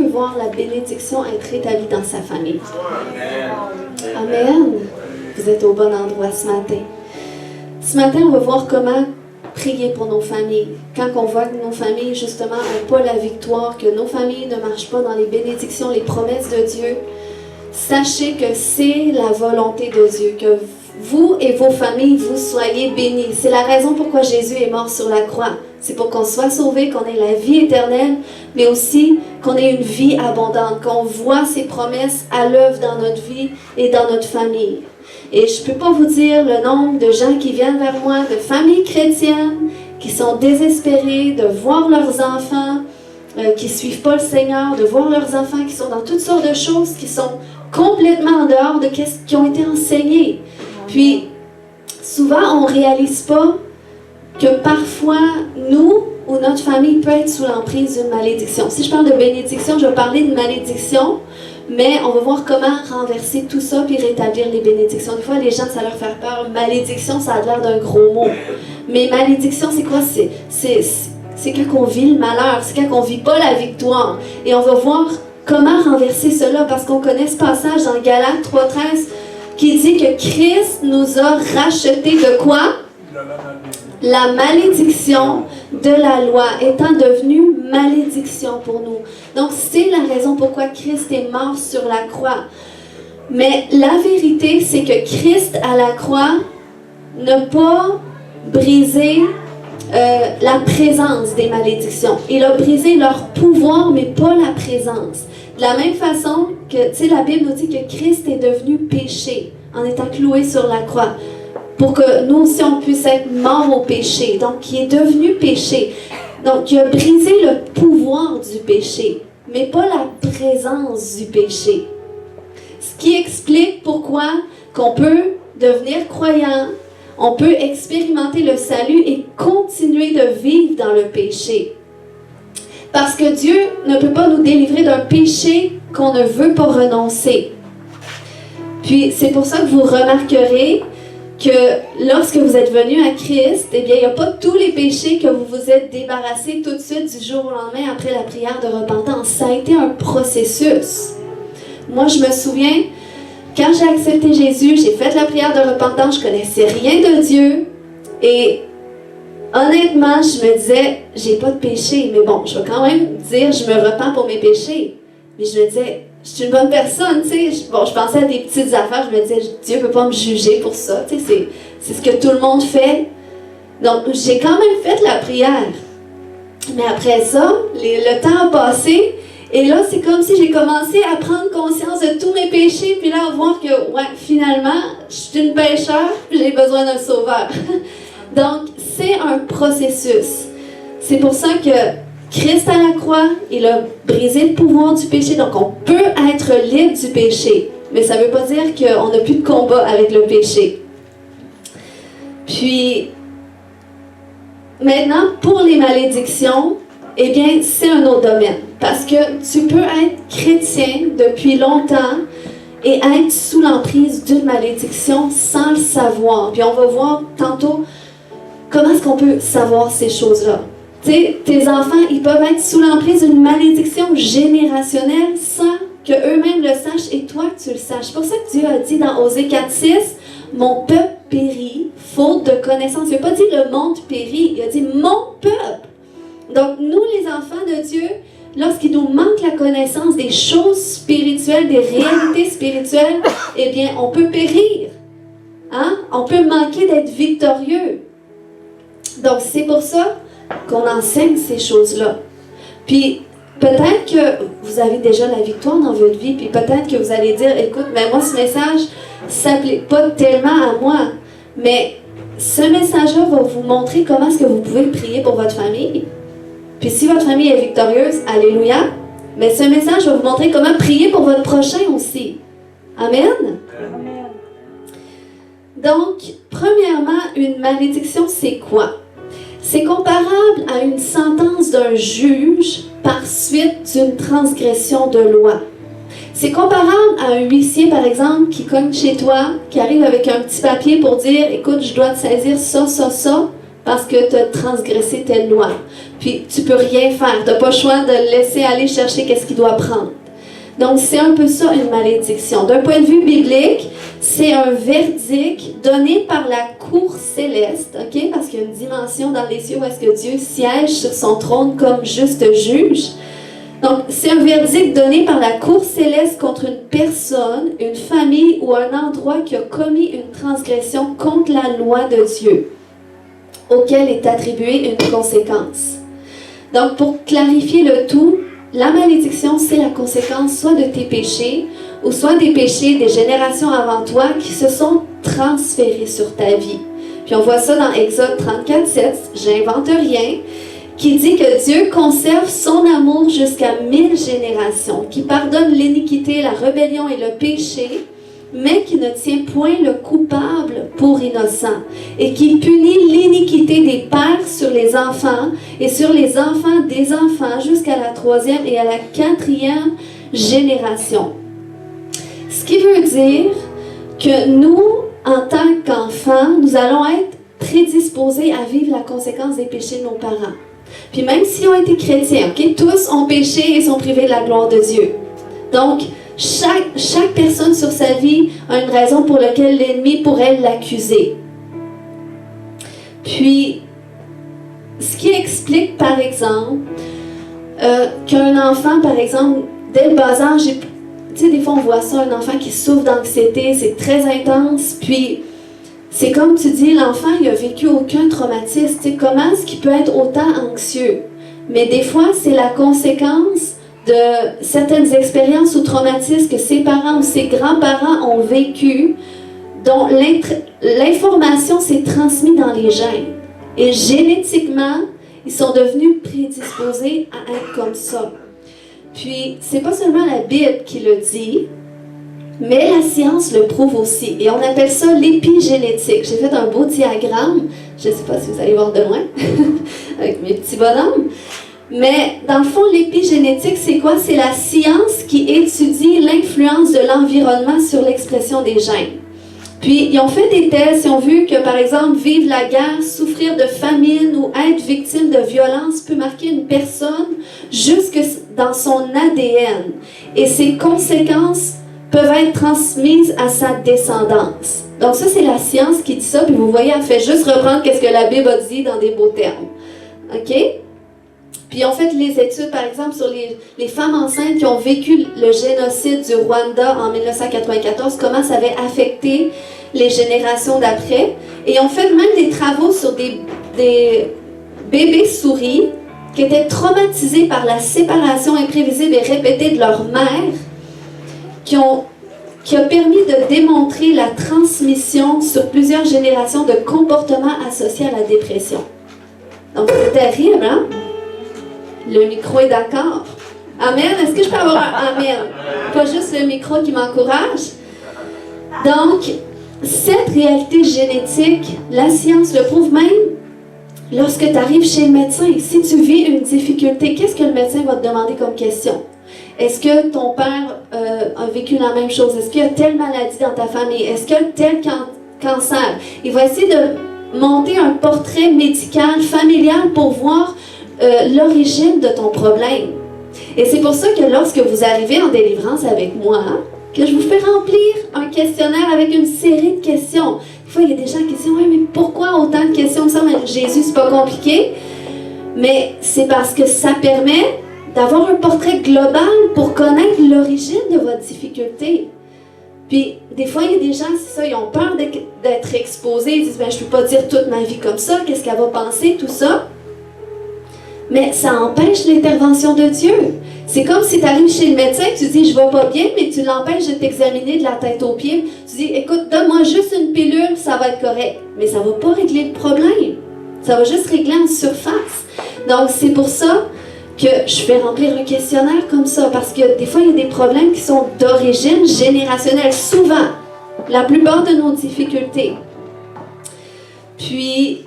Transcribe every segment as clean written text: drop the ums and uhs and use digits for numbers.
voir la bénédiction être rétablie dans sa famille. Amen. Vous êtes au bon endroit ce matin. Ce matin, on va voir comment prier pour nos familles. Quand on voit que nos familles, justement, n'ont pas la victoire, que nos familles ne marchent pas dans les bénédictions, les promesses de Dieu, sachez que c'est la volonté de Dieu, que vous et vos familles, vous soyez bénis. C'est la raison pourquoi Jésus est mort sur la croix. C'est pour qu'on soit sauvés, qu'on ait la vie éternelle, mais aussi qu'on ait une vie abondante, qu'on voit ses promesses à l'œuvre dans notre vie et dans notre famille. Et je ne peux pas vous dire le nombre de gens qui viennent vers moi, de familles chrétiennes, qui sont désespérées de voir leurs enfants qui ne suivent pas le Seigneur, de voir leurs enfants qui sont dans toutes sortes de choses, qui sont complètement en dehors de ce qui ont été enseignées. Puis, souvent, on ne réalise pas que parfois, nous ou notre famille peut être sous l'emprise d'une malédiction. Si je parle de bénédiction, je vais parler de malédiction, mais on va voir comment renverser tout ça puis rétablir les bénédictions. Des fois, les gens, ça leur fait peur. Malédiction, ça a l'air d'un gros mot. Mais malédiction, c'est quoi? C'est quand on vit le malheur, c'est quand on ne vit pas la victoire. Et on va voir comment renverser cela, parce qu'on connaît ce passage dans Galates 3,13 qui dit que Christ nous a rachetés de quoi? La malédiction de la loi étant devenue malédiction pour nous. Donc, c'est la raison pourquoi Christ est mort sur la croix. Mais la vérité, c'est que Christ à la croix n'a pas brisé la présence des malédictions. Il a brisé leur pouvoir, mais pas la présence. De la même façon que, tu sais, la Bible nous dit que Christ est devenu péché en étant cloué sur la croix, pour que nous aussi on puisse être morts au péché. Donc, il est devenu péché. Donc, il a brisé le pouvoir du péché, mais pas la présence du péché. Ce qui explique pourquoi qu'on peut devenir croyant, on peut expérimenter le salut et continuer de vivre dans le péché. Parce que Dieu ne peut pas nous délivrer d'un péché qu'on ne veut pas renoncer. Puis, c'est pour ça que vous remarquerez que lorsque vous êtes venu à Christ, eh bien, il n'y a pas tous les péchés que vous vous êtes débarrassés tout de suite du jour au lendemain après la prière de repentance. Ça a été un processus. Moi, je me souviens, quand j'ai accepté Jésus, j'ai fait la prière de repentance, je ne connaissais rien de Dieu. Et honnêtement, je me disais, j'ai pas de péché, mais bon, je vais quand même dire, je me repens pour mes péchés. Mais je me disais, je suis une bonne personne, tu sais. Bon, je pensais à des petites affaires, je me disais, Dieu ne peut pas me juger pour ça, tu sais, c'est ce que tout le monde fait. Donc, j'ai quand même fait la prière. Mais après ça, le temps a passé, et là, c'est comme si j'ai commencé à prendre conscience de tous mes péchés, puis là, à voir que, ouais, finalement, je suis une pécheur, puis j'ai besoin d'un sauveur. Donc, c'est un processus. C'est pour ça que Christ à la croix, il a brisé le pouvoir du péché, donc on peut être libre du péché. Mais ça ne veut pas dire qu'on n'a plus de combat avec le péché. Puis, maintenant, pour les malédictions, eh bien, c'est un autre domaine. Parce que tu peux être chrétien depuis longtemps et être sous l'emprise d'une malédiction sans le savoir. Puis on va voir tantôt comment est-ce qu'on peut savoir ces choses-là. Tu sais, tes enfants, ils peuvent être sous l'emprise d'une malédiction générationnelle sans qu'eux-mêmes le sachent et toi, tu le saches. C'est pour ça que Dieu a dit dans Osée 4,6, « Mon peuple périt, faute de connaissance. » Il n'a pas dit « le monde périt », il a dit « mon peuple ». Donc, nous, les enfants de Dieu, lorsqu'il nous manque la connaissance des choses spirituelles, des réalités spirituelles, eh bien, on peut périr. Hein? On peut manquer d'être victorieux. Donc, c'est pour ça qu'on enseigne ces choses-là. Puis, peut-être que vous avez déjà la victoire dans votre vie, puis peut-être que vous allez dire, écoute, mais moi, ce message ne s'applique pas tellement à moi, mais ce message-là va vous montrer comment est-ce que vous pouvez prier pour votre famille. Puis si votre famille est victorieuse, alléluia, mais ce message va vous montrer comment prier pour votre prochain aussi. Amen? Amen. Donc, premièrement, une malédiction, c'est quoi? C'est comparable à une sentence d'un juge par suite d'une transgression de loi. C'est comparable à un huissier, par exemple, qui cogne chez toi, qui arrive avec un petit papier pour dire « Écoute, je dois te saisir ça, ça, ça, parce que tu as transgressé telle loi. » Puis tu peux rien faire. Tu n'as pas le choix de le laisser aller chercher qu'est-ce qu'il doit prendre. Donc, c'est un peu ça, une malédiction. D'un point de vue biblique, c'est un verdict donné par la cour céleste, OK? Parce qu'il y a une dimension dans les cieux où est-ce que Dieu siège sur son trône comme juste juge. Donc, c'est un verdict donné par la cour céleste contre une personne, une famille ou un endroit qui a commis une transgression contre la loi de Dieu, auquel est attribuée une conséquence. Donc, pour clarifier le tout, la malédiction, c'est la conséquence soit de tes péchés ou soit des péchés des générations avant toi qui se sont transférés sur ta vie. Puis on voit ça dans Exode 34, 7, j'invente rien, qui dit que Dieu conserve son amour jusqu'à 1000 générations, qui pardonne l'iniquité, la rébellion et le péché, mais qui ne tient point le coupable pour innocent, et qui punit l'iniquité des pères sur les enfants, et sur les enfants des enfants, jusqu'à la 3e et à la 4e génération. Ce qui veut dire que nous, en tant qu'enfants, nous allons être prédisposés à vivre la conséquence des péchés de nos parents. Puis même s'ils ont été chrétiens, okay, tous ont péché et sont privés de la gloire de Dieu. Donc, chaque personne sur sa vie a une raison pour laquelle l'ennemi pourrait l'accuser. Puis, ce qui explique, par exemple, qu'un enfant, par exemple, dès le bas âge, tu sais, des fois on voit ça, un enfant qui souffre d'anxiété, c'est très intense, puis c'est comme tu dis, l'enfant, il n'a vécu aucun traumatisme. Tu sais, comment est-ce qu'il peut être autant anxieux? Mais des fois, c'est la conséquence de certaines expériences ou traumatismes que ses parents ou ses grands-parents ont vécu, dont l'information s'est transmise dans les gènes. Et génétiquement, ils sont devenus prédisposés à être comme ça. Puis, c'est pas seulement la Bible qui le dit, mais la science le prouve aussi. Et on appelle ça l'épigénétique. J'ai fait un beau diagramme. Je ne sais pas si vous allez voir de loin, avec mes petits bonhommes. Mais dans le fond, l'épigénétique, c'est quoi? C'est la science qui étudie l'influence de l'environnement sur l'expression des gènes. Puis, ils ont fait des tests, ils ont vu que, par exemple, vivre la guerre, souffrir de famine ou être victime de violence peut marquer une personne jusque dans son ADN. Et ses conséquences peuvent être transmises à sa descendance. Donc ça, c'est la science qui dit ça, puis vous voyez, elle fait juste reprendre ce que la Bible a dit dans des beaux termes. OK? Puis on fait les études, par exemple, sur les femmes enceintes qui ont vécu le génocide du Rwanda en 1994, comment ça avait affecté les générations d'après. Et on fait même des travaux sur des bébés souris qui étaient traumatisés par la séparation imprévisible et répétée de leur mère, qui a permis de démontrer la transmission sur plusieurs générations de comportements associés à la dépression. Donc, c'est terrible, hein? Le micro est d'accord. Amen. Est-ce que je peux avoir un amen? Pas juste le micro qui m'encourage. Donc, cette réalité génétique, la science le prouve même lorsque tu arrives chez le médecin. Si tu vis une difficulté, qu'est-ce que le médecin va te demander comme question? Est-ce que ton père a vécu la même chose? Est-ce qu'il y a telle maladie dans ta famille? Est-ce qu'il y a tel cancer? Il va essayer de monter un portrait médical, familial pour voir l'origine de ton problème. Et c'est pour ça que lorsque vous arrivez en délivrance avec moi, que je vous fais remplir un questionnaire avec une série de questions. Des fois, il y a des gens qui disent « Ouais, mais pourquoi autant de questions que ça? Mais Jésus, c'est pas compliqué. » Mais c'est parce que ça permet d'avoir un portrait global pour connaître l'origine de votre difficulté. Puis, des fois, il y a des gens, c'est ça, ils ont peur d'être exposés. Ils disent « Ben, je ne peux pas dire toute ma vie comme ça. Qu'est-ce qu'elle va penser? » Tout ça. Mais ça empêche l'intervention de Dieu. C'est comme si tu arrives chez le médecin et tu dis « Je ne vais pas bien », mais tu l'empêches de t'examiner de la tête aux pieds. Tu dis « Écoute, donne-moi juste une pilule, ça va être correct. » Mais ça ne va pas régler le problème. Ça va juste régler en surface. Donc, c'est pour ça que je fais remplir un questionnaire comme ça. Parce que des fois, il y a des problèmes qui sont d'origine générationnelle. Souvent, la plupart de nos difficultés. Puis,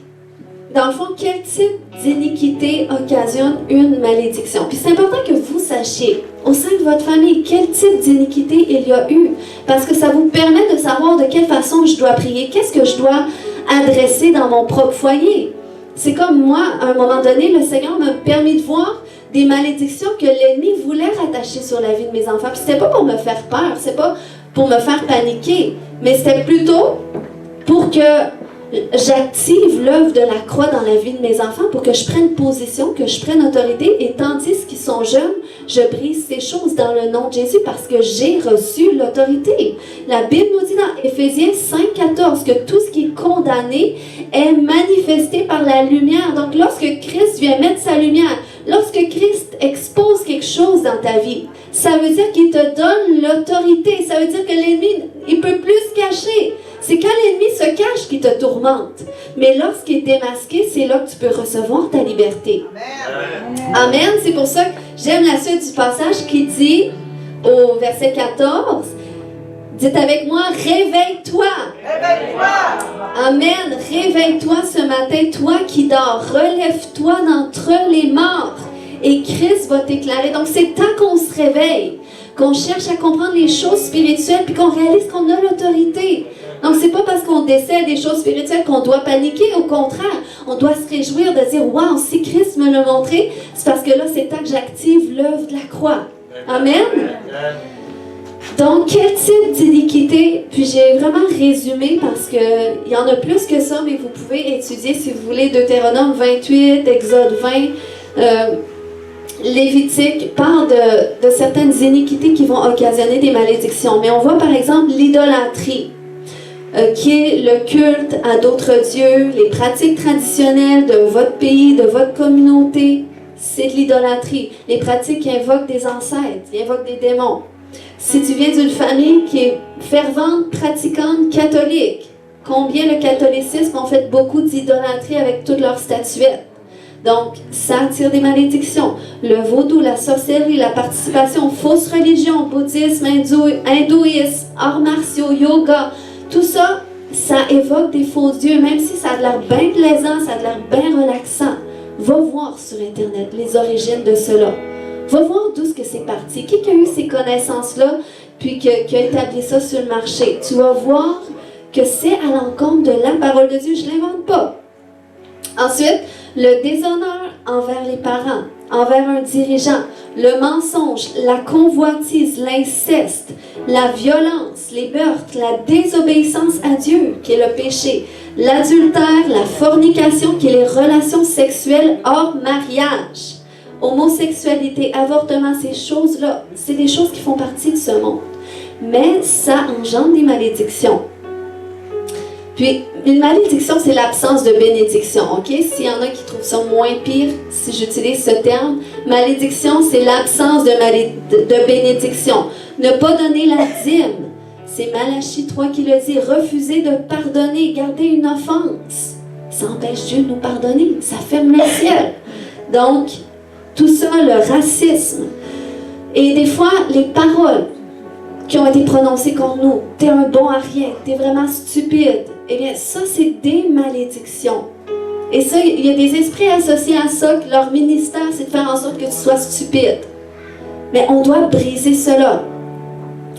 dans le fond, quel type d'iniquité occasionne une malédiction? Puis c'est important que vous sachiez, au sein de votre famille, quel type d'iniquité il y a eu. Parce que ça vous permet de savoir de quelle façon je dois prier, qu'est-ce que je dois adresser dans mon propre foyer. C'est comme moi, à un moment donné, le Seigneur m'a permis de voir des malédictions que l'ennemi voulait rattacher sur la vie de mes enfants. Puis c'était pas pour me faire peur, c'est pas pour me faire paniquer, mais c'était plutôt pour que j'active l'œuvre de la croix dans la vie de mes enfants, pour que je prenne position, que je prenne autorité, et tandis qu'ils sont jeunes, je brise ces choses dans le nom de Jésus parce que j'ai reçu l'autorité. La Bible nous dit dans Éphésiens 5,14 que tout ce qui est condamné est manifesté par la lumière. Donc lorsque Christ vient mettre sa lumière, lorsque Christ expose quelque chose dans ta vie, ça veut dire qu'il te donne l'autorité. Ça veut dire que l'ennemi, il ne peut plus se cacher. C'est quand l'ennemi se cache qu'il te tourmente. Mais lorsqu'il est démasqué, c'est là que tu peux recevoir ta liberté. Amen. Amen. C'est pour ça que j'aime la suite du passage qui dit, au verset 14, dites avec moi, réveille-toi. Réveille-toi. Amen. Réveille-toi ce matin, toi qui dors. Relève-toi d'entre les morts. Et Christ va t'éclairer. Donc c'est tant qu'on se réveille, qu'on cherche à comprendre les choses spirituelles, puis qu'on réalise qu'on a l'autorité. Donc, c'est pas parce qu'on décède des choses spirituelles qu'on doit paniquer. Au contraire, on doit se réjouir de dire « Wow, si Christ me l'a montré, c'est parce que là, c'est temps que j'active l'œuvre de la croix. » Amen. Donc, quel type d'iniquité? Puis j'ai vraiment résumé parce qu'il y en a plus que ça, mais vous pouvez étudier, si vous voulez, Deutéronome 28, Exode 20, Lévitique parle de certaines iniquités qui vont occasionner des malédictions. Mais on voit par exemple l'idolâtrie, qui est le culte à d'autres dieux, les pratiques traditionnelles de votre pays, de votre communauté, c'est de l'idolâtrie. Les pratiques qui invoquent des ancêtres, qui invoquent des démons. Si tu viens d'une famille qui est fervente, pratiquante, catholique, combien le catholicisme ont fait beaucoup d'idolâtrie avec toutes leurs statuettes. Donc, ça attire des malédictions. Le vaudou, la sorcellerie, la participation aux fausses religions, bouddhisme, hindouisme, arts martiaux, yoga, tout ça, ça évoque des faux dieux, même si ça a l'air bien plaisant, ça a l'air bien relaxant. Va voir sur Internet les origines de cela. Va voir d'où ce que c'est parti. Qui a eu ces connaissances-là, puis qui a établi ça sur le marché? Tu vas voir que c'est à l'encontre de la parole de Dieu. Je ne l'invente pas. Ensuite, le déshonneur envers les parents, envers un dirigeant, le mensonge, la convoitise, l'inceste, la violence, les meurtres, la désobéissance à Dieu, qui est le péché, l'adultère, la fornication, qui est les relations sexuelles hors mariage, homosexualité, avortement, ces choses-là, c'est des choses qui font partie de ce monde. Mais ça engendre des malédictions. Puis, une malédiction, c'est l'absence de bénédiction, ok? S'il y en a qui trouvent ça moins pire, si j'utilise ce terme, malédiction, c'est l'absence de bénédiction. Ne pas donner la dîme, c'est Malachie 3 qui le dit. Refuser de pardonner, garder une offense, ça empêche Dieu de nous pardonner, ça ferme le ciel. Donc, tout ça, le racisme. Et des fois, les paroles qui ont été prononcées contre nous, t'es un bon à rien, t'es vraiment stupide, eh bien, ça, c'est des malédictions. Et ça, il y a des esprits associés à ça, que leur ministère, c'est de faire en sorte que tu sois stupide. Mais on doit briser cela.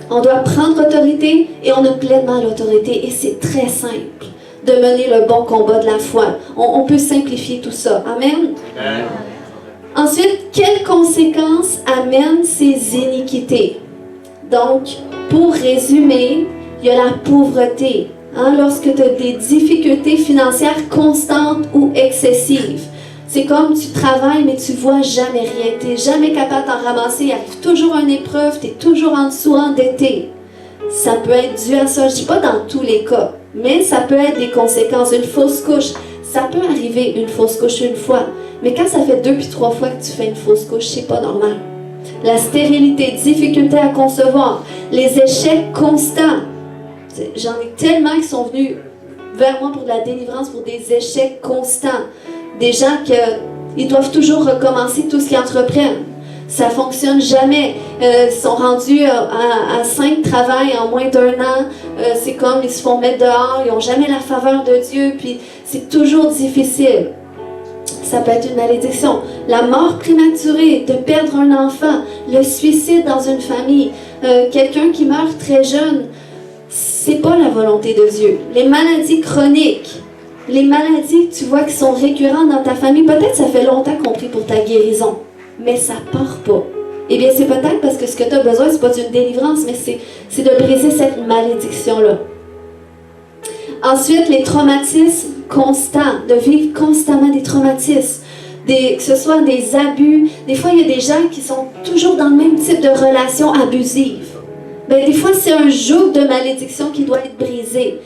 On doit prendre autorité et on a pleinement l'autorité. Et c'est très simple de mener le bon combat de la foi. On peut simplifier tout ça. Amen. Amen. Ensuite, quelles conséquences amènent ces iniquités? Donc, pour résumer, il y a la pauvreté. Lorsque tu as des difficultés financières constantes ou excessives. C'est comme tu travailles, mais tu ne vois jamais rien. Tu n'es jamais capable d'en ramasser. Il arrive toujours une épreuve, tu es toujours en dessous endetté. Ça peut être dû à ça. Je ne dis pas dans tous les cas, mais ça peut être des conséquences. Une fausse couche, ça peut arriver une fausse couche une fois. Mais quand ça fait 2 puis 3 fois que tu fais une fausse couche, c'est pas normal. La stérilité, difficulté à concevoir, les échecs constants. J'en ai tellement qui sont venus vers moi pour de la délivrance, pour des échecs constants. Des gens qui doivent toujours recommencer tout ce qu'ils entreprennent. Ça ne fonctionne jamais. Ils sont rendus à 5 travails en moins d'1 an. C'est comme ils se font mettre dehors, ils n'ont jamais la faveur de Dieu, puis c'est toujours difficile. Ça peut être une malédiction. La mort prématurée, de perdre un enfant, le suicide dans une famille, quelqu'un qui meurt très jeune, c'est pas la volonté de Dieu. Les maladies chroniques, Les maladies que tu vois qui sont récurrentes dans ta famille, peut-être ça fait longtemps qu'on prie pour ta guérison, mais ça part pas. Eh bien, c'est peut-être parce que ce que tu as besoin, c'est pas d'une délivrance, mais c'est de briser cette malédiction-là. Ensuite, les traumatismes constants, de vivre constamment des traumatismes, que ce soit des abus. Des fois, il y a des gens qui sont toujours dans le même type de relation abusive. Bien, des fois, c'est un joug de malédiction qui doit être brisé.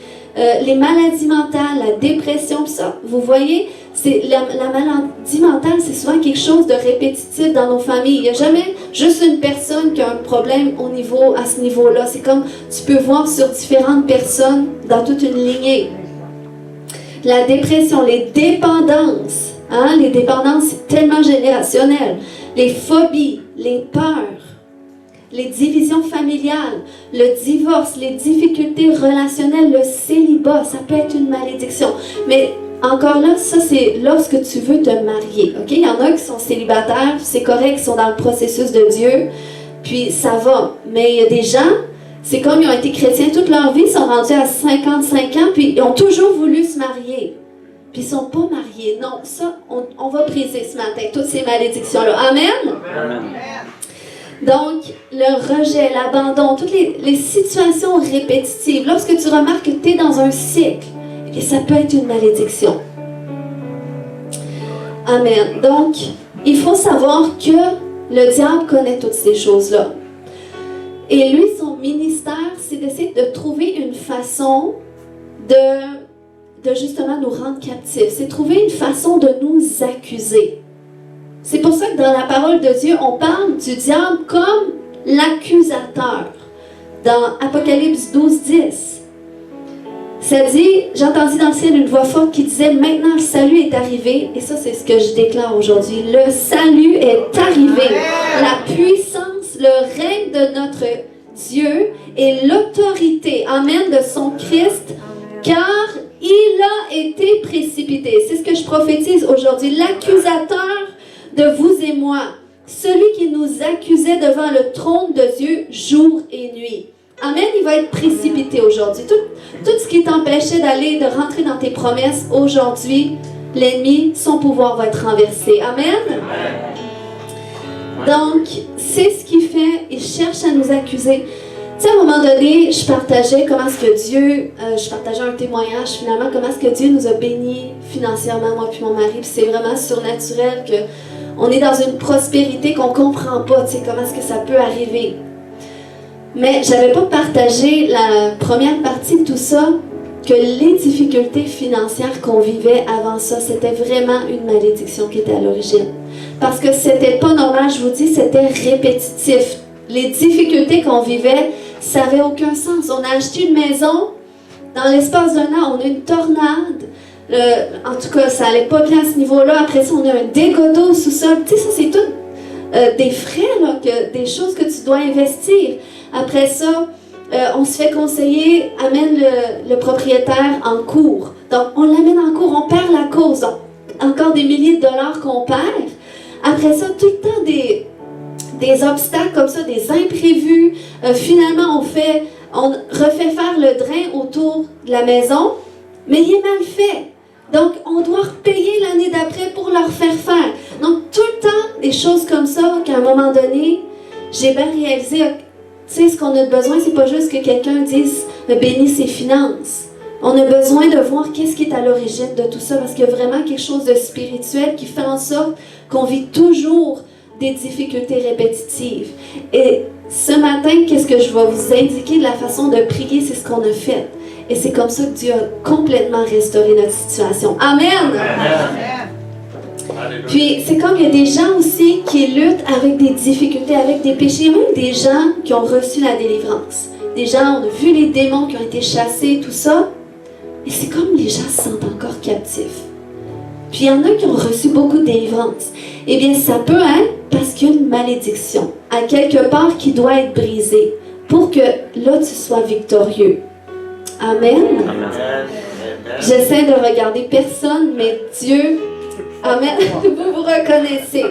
Les maladies mentales, la dépression, ça, vous voyez, la maladie mentale, c'est souvent quelque chose de répétitif dans nos familles. Il n'y a jamais juste une personne qui a un problème à ce niveau-là. C'est comme tu peux voir sur différentes personnes dans toute une lignée. La dépression, les dépendances. Les dépendances, c'est tellement générationnel. Les phobies, les peurs, les divisions familiales, le divorce, les difficultés relationnelles, le célibat, ça peut être une malédiction. Mais encore là, ça c'est lorsque tu veux te marier. Okay? Il y en a qui sont célibataires, c'est correct, qui sont dans le processus de Dieu, puis ça va. Mais il y a des gens, c'est comme ils ont été chrétiens toute leur vie, ils sont rendus à 55 ans, puis ils ont toujours voulu se marier. Puis ils ne sont pas mariés. Non, ça, on va briser ce matin, toutes ces malédictions-là. Amen? Amen. Donc, le rejet, l'abandon, toutes les situations répétitives, lorsque tu remarques que tu es dans un cycle, et ça peut être une malédiction. Amen. Donc, il faut savoir que le diable connaît toutes ces choses-là. Et lui, son ministère, c'est d'essayer de trouver une façon de justement nous rendre captifs. C'est trouver une façon de nous accuser. C'est pour ça que dans la parole de Dieu, on parle du diable comme l'accusateur. Dans Apocalypse 12:10, ça dit, j'ai entendu dans le ciel une voix forte qui disait, maintenant le salut est arrivé. Et ça, c'est ce que je déclare aujourd'hui. Le salut est arrivé. La puissance, le règne de notre Dieu et l'autorité, amen, de son Christ, car il a été précipité. C'est ce que je prophétise aujourd'hui. L'accusateur de vous et moi, celui qui nous accusait devant le trône de Dieu jour et nuit. Amen, il va être précipité aujourd'hui. Tout ce qui t'empêchait de rentrer dans tes promesses aujourd'hui, l'ennemi, son pouvoir va être renversé. Amen. Donc, c'est ce qu'il fait. Il cherche à nous accuser. Tu sais, à un moment donné, je partageais je partageais un témoignage finalement, comment est-ce que Dieu nous a bénis financièrement, moi puis mon mari. Puis c'est vraiment surnaturel qu'on est dans une prospérité qu'on ne comprend pas, tu sais, comment est-ce que ça peut arriver. Mais je n'avais pas partagé la première partie de tout ça, que les difficultés financières qu'on vivait avant ça, c'était vraiment une malédiction qui était à l'origine. Parce que c'était pas normal, je vous dis, c'était répétitif. Les difficultés qu'on vivait, ça n'avait aucun sens. On a acheté une maison, dans l'espace d'un an, on a une tornade. En tout cas, ça n'allait pas bien à ce niveau-là. Après ça, on a un dégât d'eau au sous-sol. Tu sais, ça, c'est tout des frais, là, des choses que tu dois investir. Après ça, on se fait conseiller, amène le propriétaire en cours. Donc, on l'amène en cours, on perd la cause. Donc, encore des milliers de dollars qu'on perd. Après ça, tout le temps des obstacles comme ça, des imprévus. Finalement, on refait faire le drain autour de la maison, mais il est mal fait. Donc, on doit repayer l'année d'après pour le refaire faire. Donc, tout le temps, des choses comme ça, qu'à un moment donné, j'ai bien réalisé, tu sais, ce qu'on a besoin, c'est pas juste que quelqu'un dise « bénis ses finances ». On a besoin de voir qu'est-ce qui est à l'origine de tout ça, parce qu'il y a vraiment quelque chose de spirituel qui fait en sorte qu'on vit toujours des difficultés répétitives. Et ce matin, qu'est-ce que je vais vous indiquer de la façon de prier, c'est ce qu'on a fait. Et c'est comme ça que Dieu a complètement restauré notre situation. Amen! Amen. Puis, c'est comme il y a des gens aussi qui luttent avec des difficultés, avec des péchés. Il y a même des gens qui ont reçu la délivrance. Des gens, on a vu les démons qui ont été chassés, tout ça. Et c'est comme les gens se sentent encore captifs. Puis, il y en a qui ont reçu beaucoup de délivrance. Eh bien, ça peut être parce qu'il y a une malédiction, à quelque part, qui doit être brisée pour que là, tu sois victorieux. Amen. Amen. J'essaie de regarder personne, mais Dieu... Amen. Vous vous reconnaissez.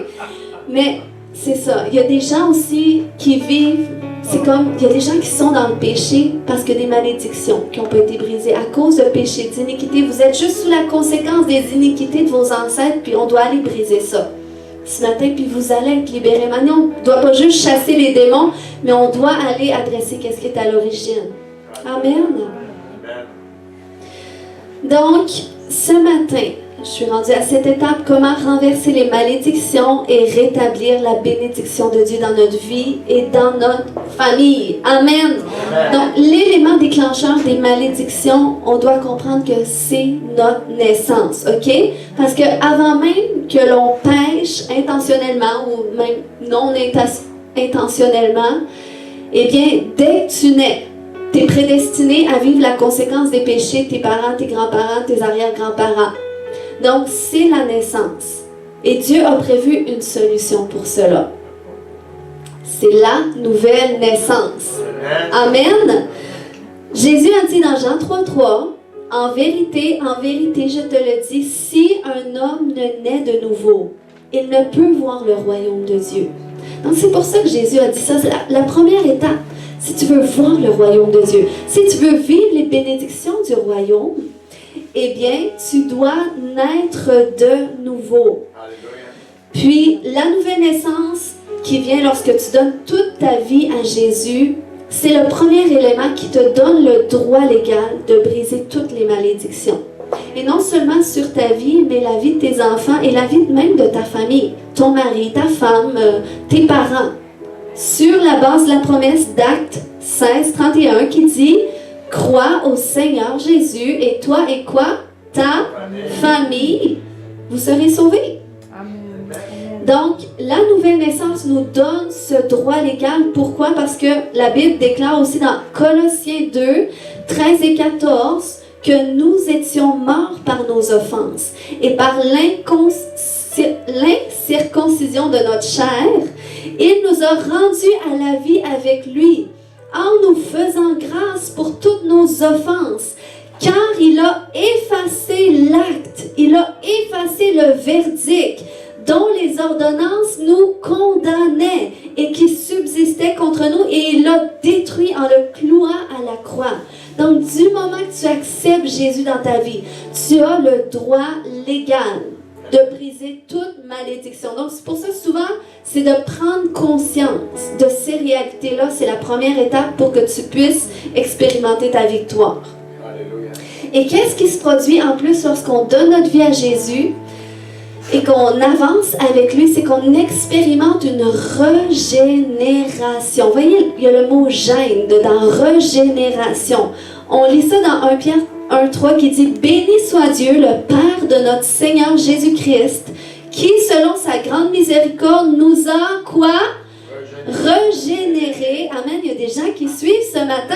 Mais c'est ça. Il y a des gens aussi qui vivent, C'est comme, il y a des gens qui sont dans le péché parce que des malédictions qui n'ont pas été brisées à cause de péché, d'iniquité. Vous êtes juste sous la conséquence des iniquités de vos ancêtres, puis on doit aller briser ça ce matin, puis vous allez être libérés. Maintenant, on ne doit pas juste chasser les démons, mais on doit aller adresser qu'est-ce qui est à l'origine. Amen. Donc, ce matin, je suis rendue à cette étape, comment renverser les malédictions et rétablir la bénédiction de Dieu dans notre vie et dans notre famille. Amen. Donc, l'élément déclencheur des malédictions, on doit comprendre que c'est notre naissance, ok? Parce que avant même que l'on pêche intentionnellement ou même non intentionnellement, eh bien, dès que tu nais, tu es prédestiné à vivre la conséquence des péchés de tes parents, tes grands-parents, tes arrière-grands-parents. Donc, c'est la naissance. Et Dieu a prévu une solution pour cela. C'est la nouvelle naissance. Amen. Jésus a dit dans Jean 3,3, « En vérité, je te le dis, si un homme ne naît de nouveau, il ne peut voir le royaume de Dieu. » Donc, c'est pour ça que Jésus a dit ça. C'est la première étape. Si tu veux voir le royaume de Dieu, si tu veux vivre les bénédictions du royaume, eh bien, tu dois naître de nouveau. Puis, la nouvelle naissance qui vient lorsque tu donnes toute ta vie à Jésus, c'est le premier élément qui te donne le droit légal de briser toutes les malédictions. Et non seulement sur ta vie, mais la vie de tes enfants et la vie même de ta famille, ton mari, ta femme, tes parents. Sur la base de la promesse d'Actes 16, 31 qui dit « Crois au Seigneur Jésus et toi et quoi? Ta famille, vous serez sauvés. » Donc, la nouvelle naissance nous donne ce droit légal. Pourquoi? Parce que la Bible déclare aussi dans Colossiens 2, 13 et 14 que nous étions morts par nos offenses et par l'incirconcision de notre chair, il nous a rendus à la vie avec lui, en nous faisant grâce pour toutes nos offenses, car il a effacé l'acte, il a effacé le verdict dont les ordonnances nous condamnaient et qui subsistait contre nous, et il l'a détruit en le clouant à la croix. Donc, du moment que tu acceptes Jésus dans ta vie, tu as le droit légal de briser toute malédiction. Donc, c'est pour ça, souvent, c'est de prendre conscience de ces réalités-là. C'est la première étape pour que tu puisses expérimenter ta victoire. Alléluia. Et qu'est-ce qui se produit en plus lorsqu'on donne notre vie à Jésus et qu'on avance avec lui? C'est qu'on expérimente une régénération. Vous voyez, il y a le mot « gêne » dedans, régénération. On lit ça dans 1 Pierre 1,3 qui dit « Béni soit Dieu, le Père de notre Seigneur Jésus-Christ, qui, selon sa grande miséricorde, nous a quoi? Régénérés. » Amen. Il y a des gens qui suivent ce matin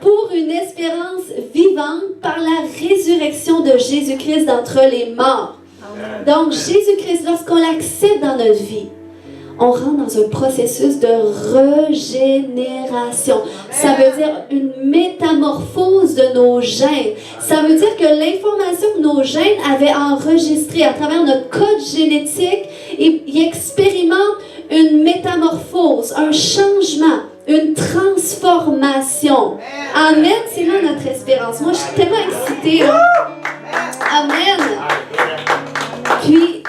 pour une espérance vivante par la résurrection de Jésus-Christ d'entre les morts. Donc, Jésus-Christ, lorsqu'on l'accepte dans notre vie, on rentre dans un processus de régénération. Ça veut dire une métamorphose de nos gènes. Ça veut dire que l'information que nos gènes avaient enregistrée à travers notre code génétique, il expérimente une métamorphose, un changement, une transformation. Amen, c'est là notre espérance. Moi, je suis tellement excitée. Hein? Amen. Puis,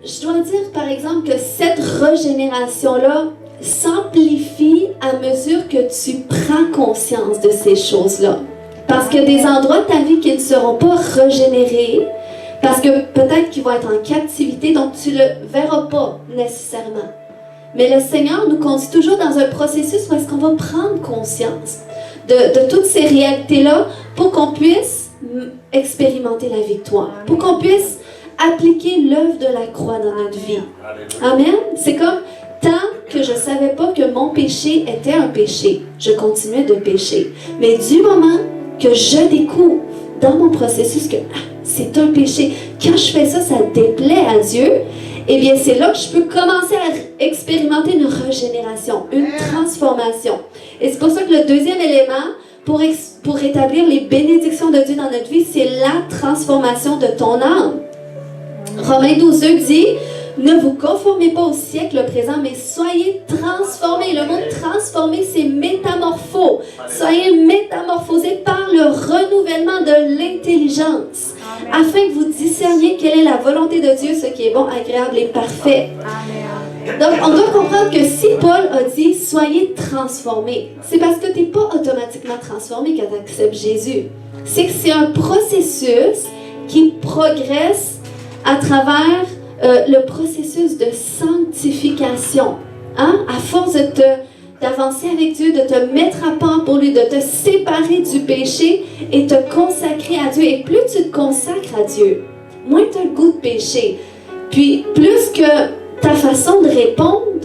je dois dire, par exemple, que cette régénération-là s'amplifie à mesure que tu prends conscience de ces choses-là. Parce que des endroits de ta vie qui ne seront pas régénérés, parce que peut-être qu'ils vont être en captivité, donc tu ne le verras pas nécessairement. Mais le Seigneur nous conduit toujours dans un processus où est-ce qu'on va prendre conscience de toutes ces réalités-là pour qu'on puisse expérimenter la victoire, pour qu'on puisse appliquer l'œuvre de la croix dans notre vie. Amen. C'est comme tant que je ne savais pas que mon péché était un péché, je continuais de pécher. Mais du moment que je découvre dans mon processus que c'est un péché, quand je fais ça, ça déplaît à Dieu, eh bien c'est là que je peux commencer à expérimenter une régénération, une transformation. Et c'est pour ça que le deuxième élément, pour rétablir les bénédictions de Dieu dans notre vie, c'est la transformation de ton âme. Romains 12:2 dit « Ne vous conformez pas au siècle présent, mais soyez transformés. » Le mot « transformés, c'est métamorpho. Soyez métamorphosés par le renouvellement de l'intelligence, afin que vous discerniez quelle est la volonté de Dieu, ce qui est bon, agréable et parfait. Donc, on doit comprendre que si Paul a dit « soyez transformés », c'est parce que tu n'es pas automatiquement transformé quand tu acceptes Jésus. C'est que c'est un processus qui progresse à travers le processus de sanctification. Hein? À force d'avancer avec Dieu, de te mettre à part pour lui, de te séparer du péché et te consacrer à Dieu. Et plus tu te consacres à Dieu, moins tu as le goût de pécher. Puis, plus que ta façon de répondre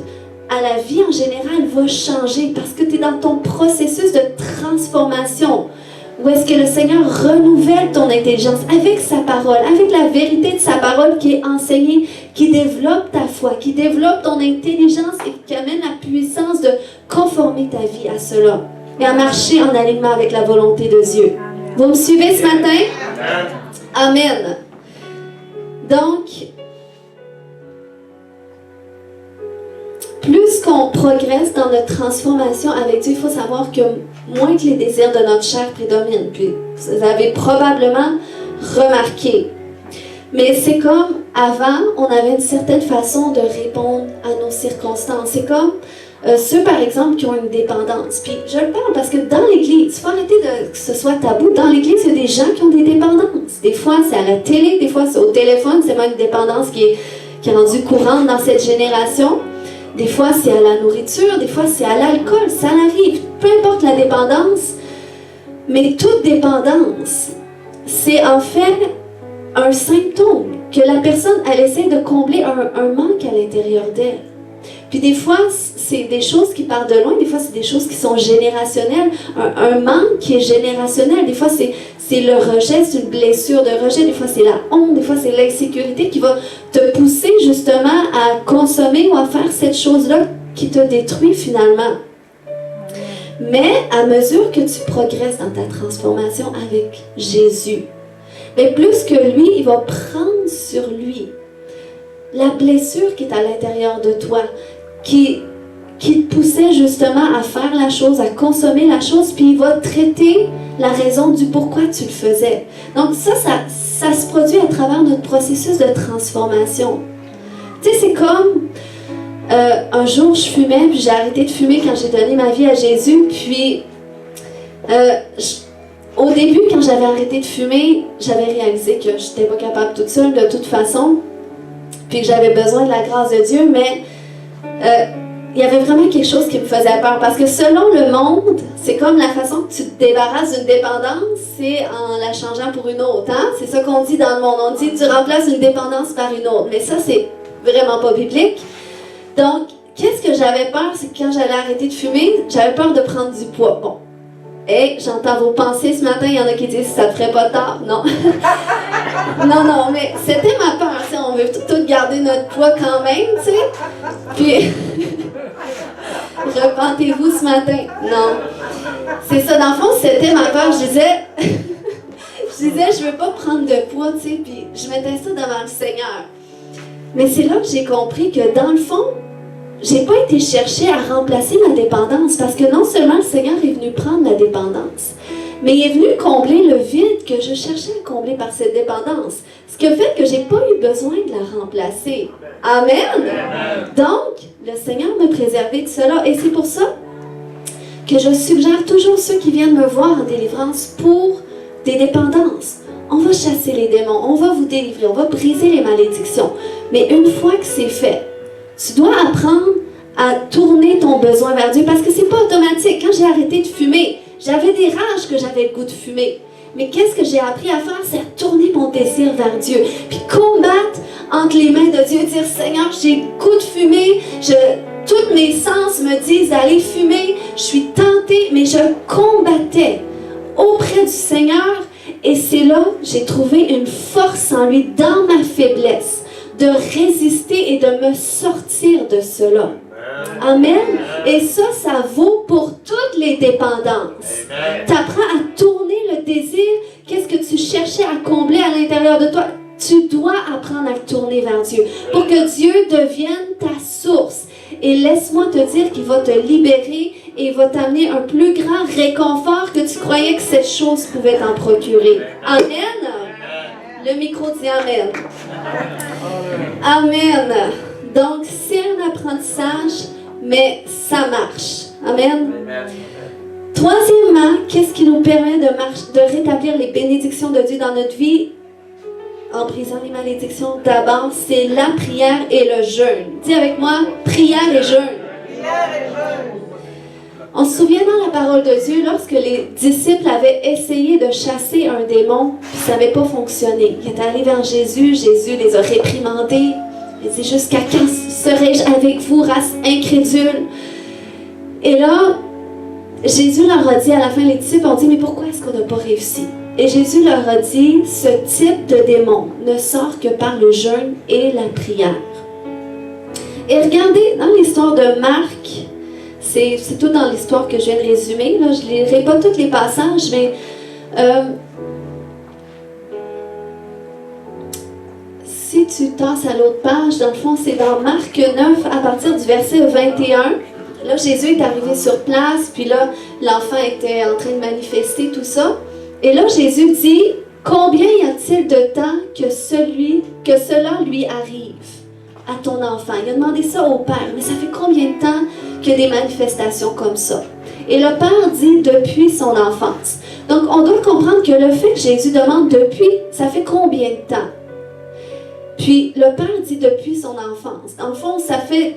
à la vie en général va changer parce que tu es dans ton processus de transformation où est-ce que le Seigneur renouvelle ton intelligence avec sa parole, avec la vérité de sa parole qui est enseignée, qui développe ta foi, qui développe ton intelligence et qui amène la puissance de conformer ta vie à cela et à marcher en alignement avec la volonté de Dieu. Vous me suivez ce matin? Amen. Donc, plus qu'on progresse dans notre transformation avec Dieu, il faut savoir que moins que les désirs de notre chair prédominent. Puis, vous avez probablement remarqué. Mais c'est comme avant, on avait une certaine façon de répondre à nos circonstances. C'est comme ceux, par exemple, qui ont une dépendance. Puis, je le parle parce que dans l'Église, il faut arrêter que ce soit tabou. Dans l'Église, il y a des gens qui ont des dépendances. Des fois, c'est à la télé, des fois, c'est au téléphone. C'est même une dépendance qui est rendue courante dans cette génération. Des fois, c'est à la nourriture, des fois, c'est à l'alcool. Ça arrive, peu importe la dépendance. Mais toute dépendance, c'est en fait un symptôme que la personne, elle essaie de combler un manque à l'intérieur d'elle. Puis des fois, c'est des choses qui partent de loin, des fois, c'est des choses qui sont générationnelles. Un manque qui est générationnel, des fois, c'est le rejet, c'est une blessure de rejet, des fois, c'est la honte, des fois, c'est l'insécurité qui va te pousser justement à consommer ou à faire cette chose-là qui te détruit finalement. Mais à mesure que tu progresses dans ta transformation avec Jésus, mais plus que lui, il va prendre sur lui la blessure qui est à l'intérieur de toi, qui te poussait justement à faire la chose, à consommer la chose, puis il va traiter la raison du pourquoi tu le faisais. Donc ça se produit à travers notre processus de transformation. Tu sais, c'est comme un jour je fumais, puis j'ai arrêté de fumer quand j'ai donné ma vie à Jésus, puis au début, quand j'avais arrêté de fumer, j'avais réalisé que je n'étais pas capable toute seule de toute façon, puis que j'avais besoin de la grâce de Dieu, mais il y avait vraiment quelque chose qui me faisait peur, parce que selon le monde, c'est comme la façon que tu te débarrasses d'une dépendance, c'est en la changeant pour une autre. Hein? C'est ça qu'on dit dans le monde. On dit tu remplaces une dépendance par une autre, mais ça, c'est vraiment pas biblique. Donc, qu'est-ce que j'avais peur, c'est que quand j'allais arrêter de fumer, j'avais peur de prendre du poids. Bon. Hey, j'entends vos pensées ce matin, il y en a qui disent ça te ferait pas tard. Non. non, mais c'était ma peur. Tu sais, on veut tout garder notre poids quand même, tu sais. Puis, repentez-vous ce matin. Non. C'est ça, dans le fond, c'était ma peur. Je disais, je veux pas prendre de poids, tu sais, puis je mettais ça devant le Seigneur. Mais c'est là que j'ai compris que dans le fond, j'ai pas été chercher à remplacer ma dépendance, parce que non seulement le Seigneur est venu prendre la dépendance, mais il est venu combler le vide que je cherchais à combler par cette dépendance. Ce qui a fait que j'ai pas eu besoin de la remplacer. Amen! Donc, le Seigneur m'a préservé de cela. Et c'est pour ça que je suggère toujours ceux qui viennent me voir en délivrance pour des dépendances. On va chasser les démons, on va vous délivrer, on va briser les malédictions. Mais une fois que c'est fait, tu dois apprendre à tourner ton besoin vers Dieu, parce que c'est pas automatique. Quand j'ai arrêté de fumer, j'avais des rages que j'avais le goût de fumer. Mais qu'est-ce que j'ai appris à faire? C'est à tourner mon désir vers Dieu. Puis combattre entre les mains de Dieu, dire Seigneur, j'ai le goût de fumer, tous mes sens me disent d'aller fumer, je suis tentée, mais je combattais auprès du Seigneur. Et c'est là que j'ai trouvé une force en lui, dans ma faiblesse, de résister et de me sortir de cela. Amen. Et ça vaut pour toutes les dépendances. Tu apprends à tourner le désir. Qu'est-ce que tu cherchais à combler à l'intérieur de toi? Tu dois apprendre à tourner vers Dieu pour que Dieu devienne ta source. Et laisse-moi te dire qu'il va te libérer et il va t'amener un plus grand réconfort que tu croyais que cette chose pouvait t'en procurer. Amen. Le micro dit Amen. Amen. Donc, c'est un apprentissage, mais ça marche. Amen. Troisièmement, qu'est-ce qui nous permet de rétablir les bénédictions de Dieu dans notre vie? En brisant les malédictions, d'abord, c'est la prière et le jeûne. Dis avec moi, prière et jeûne. On se souvient dans la parole de Dieu, lorsque les disciples avaient essayé de chasser un démon, puis ça n'avait pas fonctionné. Ils étaient allés vers Jésus, Jésus les a réprimandés. Il dit, jusqu'à quand serai-je avec vous, race incrédule? Et là, Jésus leur a dit, à la fin, les disciples ont dit, mais pourquoi est-ce qu'on n'a pas réussi? Et Jésus leur a dit, ce type de démon ne sort que par le jeûne et la prière. Et regardez, dans l'histoire de Marc, c'est tout dans l'histoire que je viens de résumer, là, je ne lirai pas tous les passages, mais si tu tasses à l'autre page, dans le fond, c'est dans Marc 9, à partir du verset 21. Là, Jésus est arrivé sur place, puis là, l'enfant était en train de manifester tout ça. Et là, Jésus dit, combien y a-t-il de temps que cela lui arrive à ton enfant? Il a demandé ça au Père, mais ça fait combien de temps qu'il y a des manifestations comme ça? Et le Père dit, depuis son enfance. Donc, on doit comprendre que le fait que Jésus demande depuis, ça fait combien de temps? Puis, le Père dit depuis son enfance. Dans le fond, ça fait,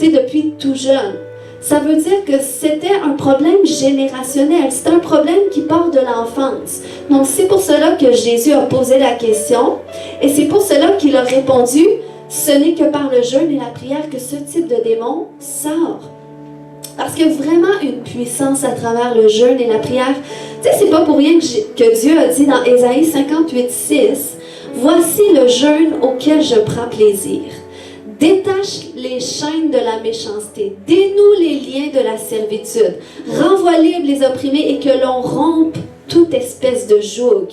depuis tout jeune. Ça veut dire que c'était un problème générationnel. C'est un problème qui part de l'enfance. Donc, c'est pour cela que Jésus a posé la question. Et c'est pour cela qu'il a répondu, ce n'est que par le jeûne et la prière que ce type de démon sort. Parce qu'il y a vraiment une puissance à travers le jeûne et la prière. Tu sais, c'est pas pour rien que Dieu a dit dans Ésaïe 58:6, « Voici le jeûne auquel je prends plaisir. Détache les chaînes de la méchanceté, dénoue les liens de la servitude, renvoie libre les opprimés et que l'on rompe toute espèce de joug. »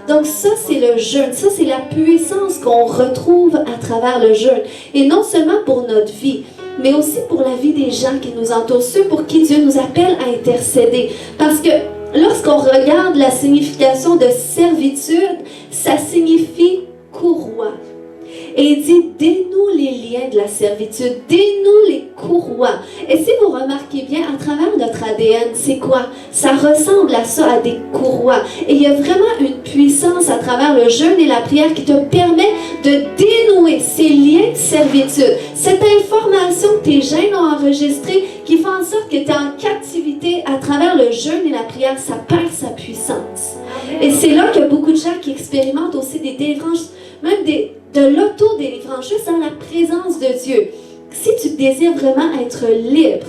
Donc ça, c'est le jeûne. Ça, c'est la puissance qu'on retrouve à travers le jeûne. Et non seulement pour notre vie, mais aussi pour la vie des gens qui nous entourent, ceux pour qui Dieu nous appelle à intercéder. Parce que lorsqu'on regarde la signification de servitude, ça signifie courroie. Et il dit, dénoue les liens de la servitude, dénoue les courroies. Et si vous remarquez bien, à travers notre ADN, c'est quoi? Ça ressemble à ça, à des courroies. Et il y a vraiment une puissance à travers le jeûne et la prière qui te permet de dénouer ces liens de servitude. Cette information que tes gènes ont enregistrée, qui fait en sorte que tu es en captivité à travers le jeûne et la prière, ça perd sa puissance. Et c'est là qu'il y a beaucoup de gens qui expérimentent aussi des délivrances, même de l'auto-délivrance, juste dans la présence de Dieu. Si tu désires vraiment être libre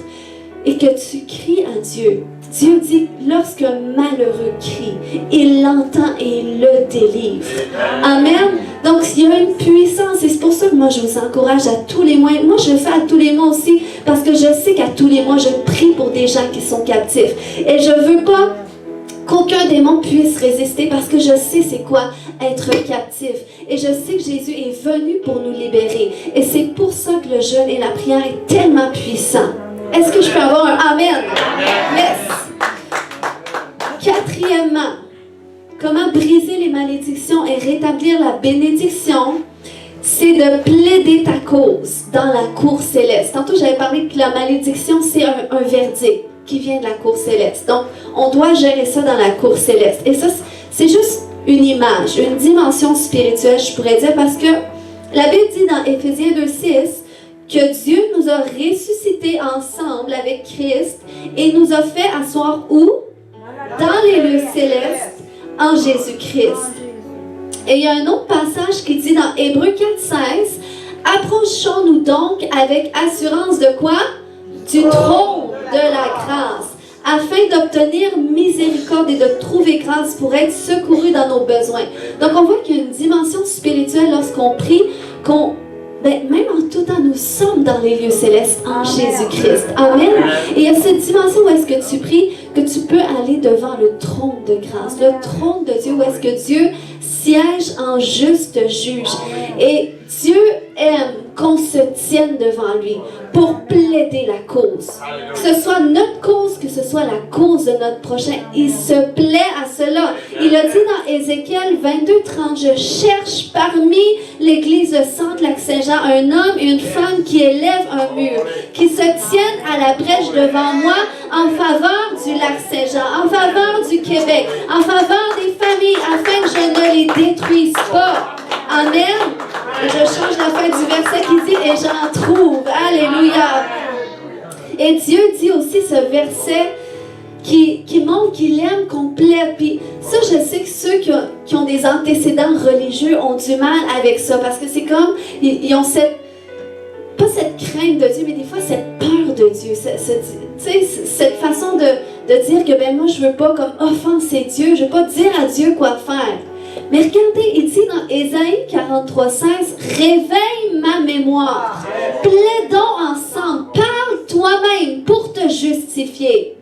et que tu cries à Dieu, Dieu dit, lorsqu'un malheureux crie, il l'entend et il le délivre. Amen. Donc, il y a une puissance et c'est pour ça que moi, je vous encourage à tous les mois. Moi, je le fais à tous les mois aussi parce que je sais qu'à tous les mois, je prie pour des gens qui sont captifs. Et je ne veux pas qu'aucun démon puisse résister parce que je sais c'est quoi être captif. Et je sais que Jésus est venu pour nous libérer. Et c'est pour ça que le jeûne et la prière est tellement puissant. Est-ce que je peux avoir un Amen? Yes! Quatrièmement, comment briser les malédictions et rétablir la bénédiction? C'est de plaider ta cause dans la cour céleste. Tantôt, j'avais parlé que la malédiction, c'est un verdict qui vient de la cour céleste. Donc, on doit gérer ça dans la cour céleste. Et ça, c'est juste une image, une dimension spirituelle, je pourrais dire, parce que la Bible dit dans Éphésiens 2:6 que Dieu nous a ressuscités ensemble avec Christ et nous a fait asseoir où? Dans les lieux célestes, en Jésus-Christ. Et il y a un autre passage qui dit dans Hébreux 4:16, « Approchons-nous donc avec assurance de quoi? Du trône de la grâce, afin d'obtenir miséricorde et de trouver grâce pour être secouru dans nos besoins. » Donc on voit qu'il y a une dimension spirituelle lorsqu'on prie, même en tout temps, nous sommes dans les lieux célestes en Jésus-Christ. Amen. Et il y a cette dimension où est-ce que tu pries, que tu peux aller devant le trône de grâce, le trône de Dieu, où est-ce que Dieu siège en juste juge. Et Dieu aime qu'on se tienne devant lui pour plaider la cause. Que ce soit notre cause, que ce soit la cause de notre prochain. Il se plaît à cela. Il a dit dans Ézéchiel 22:30, je cherche parmi l'église de Centre-Lac-Saint-Jean un homme et une femme qui élèvent un mur, qui se tiennent à la brèche devant moi en faveur du Lac-Saint-Jean, en faveur du Québec, en faveur des familles, afin que je ne les détruise pas. Amen. Et je change la fin du verset qui dit « Et j'en trouve ». Alléluia. Et Dieu dit aussi ce verset qui montre qu'il aime complète. Puis ça, je sais que ceux qui ont des antécédents religieux ont du mal avec ça. Parce que c'est comme, ils ont pas cette crainte de Dieu, mais des fois cette peur de Dieu. Cette façon de dire que ben moi, je veux pas comme offenser Dieu. Je veux pas dire à Dieu quoi faire. Mais regardez, il dit dans Ésaïe 43:16, « Réveille ma mémoire, plaidons ensemble, parle toi-même pour te justifier. »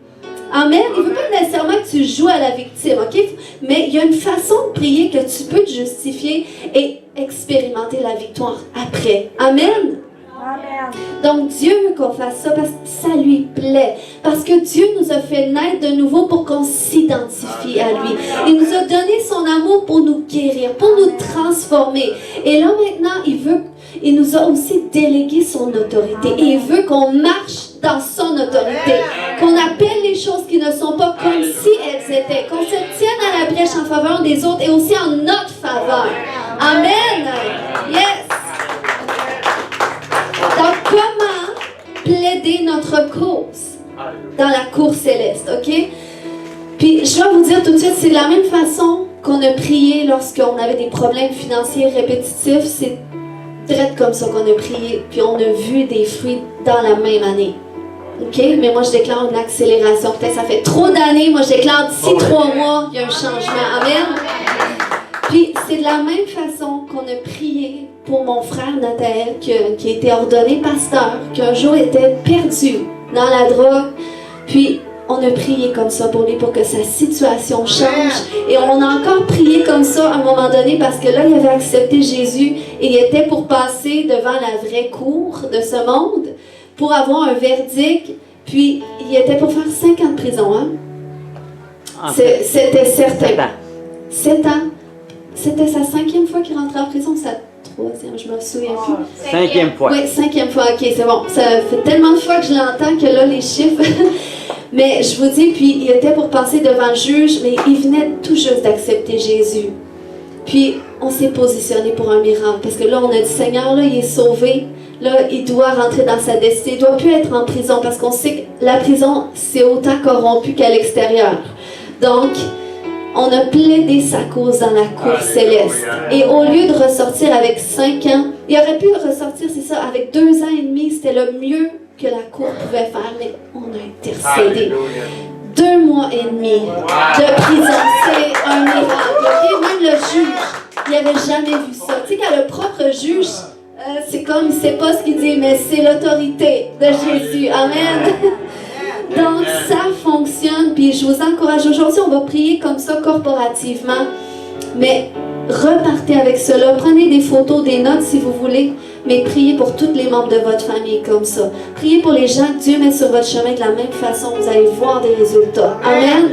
Amen. Il ne veut pas nécessairement que tu joues à la victime, ok? Mais il y a une façon de prier que tu peux te justifier et expérimenter la victoire après. Amen. Amen. Donc Dieu veut qu'on fasse ça parce que ça lui plaît. Parce que Dieu nous a fait naître de nouveau pour qu'on s'identifie à lui. Il nous a donné son amour pour nous guérir, pour nous transformer. Et là maintenant, il nous a aussi délégué son autorité. Et il veut qu'on marche dans son autorité. Qu'on appelle les choses qui ne sont pas comme si elles étaient. Qu'on se tienne à la brèche en faveur des autres et aussi en notre faveur. Amen. Yes. Donc, comment plaider notre cause dans la cour céleste, ok? Puis, je vais vous dire tout de suite, c'est de la même façon qu'on a prié lorsqu'on avait des problèmes financiers répétitifs. C'est direct comme ça qu'on a prié, puis on a vu des fruits dans la même année. OK? Mais moi, je déclare une accélération. Peut-être ça fait trop d'années. Moi, je déclare d'ici 3 mois, il y a un changement. Amen? Puis, c'est de la même façon qu'on a prié pour mon frère Nathaël, qui a été ordonné pasteur, qui un jour était perdu dans la drogue. Puis, on a prié comme ça pour lui, pour que sa situation change. Et on a encore prié comme ça à un moment donné, parce que là, il avait accepté Jésus et il était pour passer devant la vraie cour de ce monde, pour avoir un verdict. Puis, il était pour faire 5 ans de prison. Hein? C'était certain. 7 ans. C'était sa 5e fois qu'il rentrait en prison, sa 3e, je me souviens plus. 5e fois. Oui, 5e fois, ok, c'est bon. Ça fait tellement de fois que je l'entends que là, les chiffres... Mais je vous dis, puis il était pour passer devant le juge, mais il venait tout juste d'accepter Jésus. Puis, on s'est positionné pour un miracle, parce que là, on a dit, Seigneur, là, il est sauvé. Là, il doit rentrer dans sa destinée. Il ne doit plus être en prison, parce qu'on sait que la prison, c'est autant corrompu qu'à l'extérieur. Donc... on a plaidé sa cause dans la cour céleste. Et au lieu de ressortir avec 5 ans, il aurait pu ressortir, c'est ça, avec 2 ans et demi, c'était le mieux que la cour pouvait faire, mais on a intercédé. 2 mois et demi de prison, c'est un miracle. Okay? Même le juge, il n'avait jamais vu ça. Tu sais, quand le propre juge, c'est comme, il ne sait pas ce qu'il dit, mais c'est l'autorité de Jésus. Amen. Donc, ça fonctionne, puis je vous encourage. Aujourd'hui, on va prier comme ça corporativement, mais repartez avec cela. Prenez des photos, des notes si vous voulez, mais priez pour tous les membres de votre famille comme ça. Priez pour les gens que Dieu met sur votre chemin de la même façon. Vous allez voir des résultats. Amen.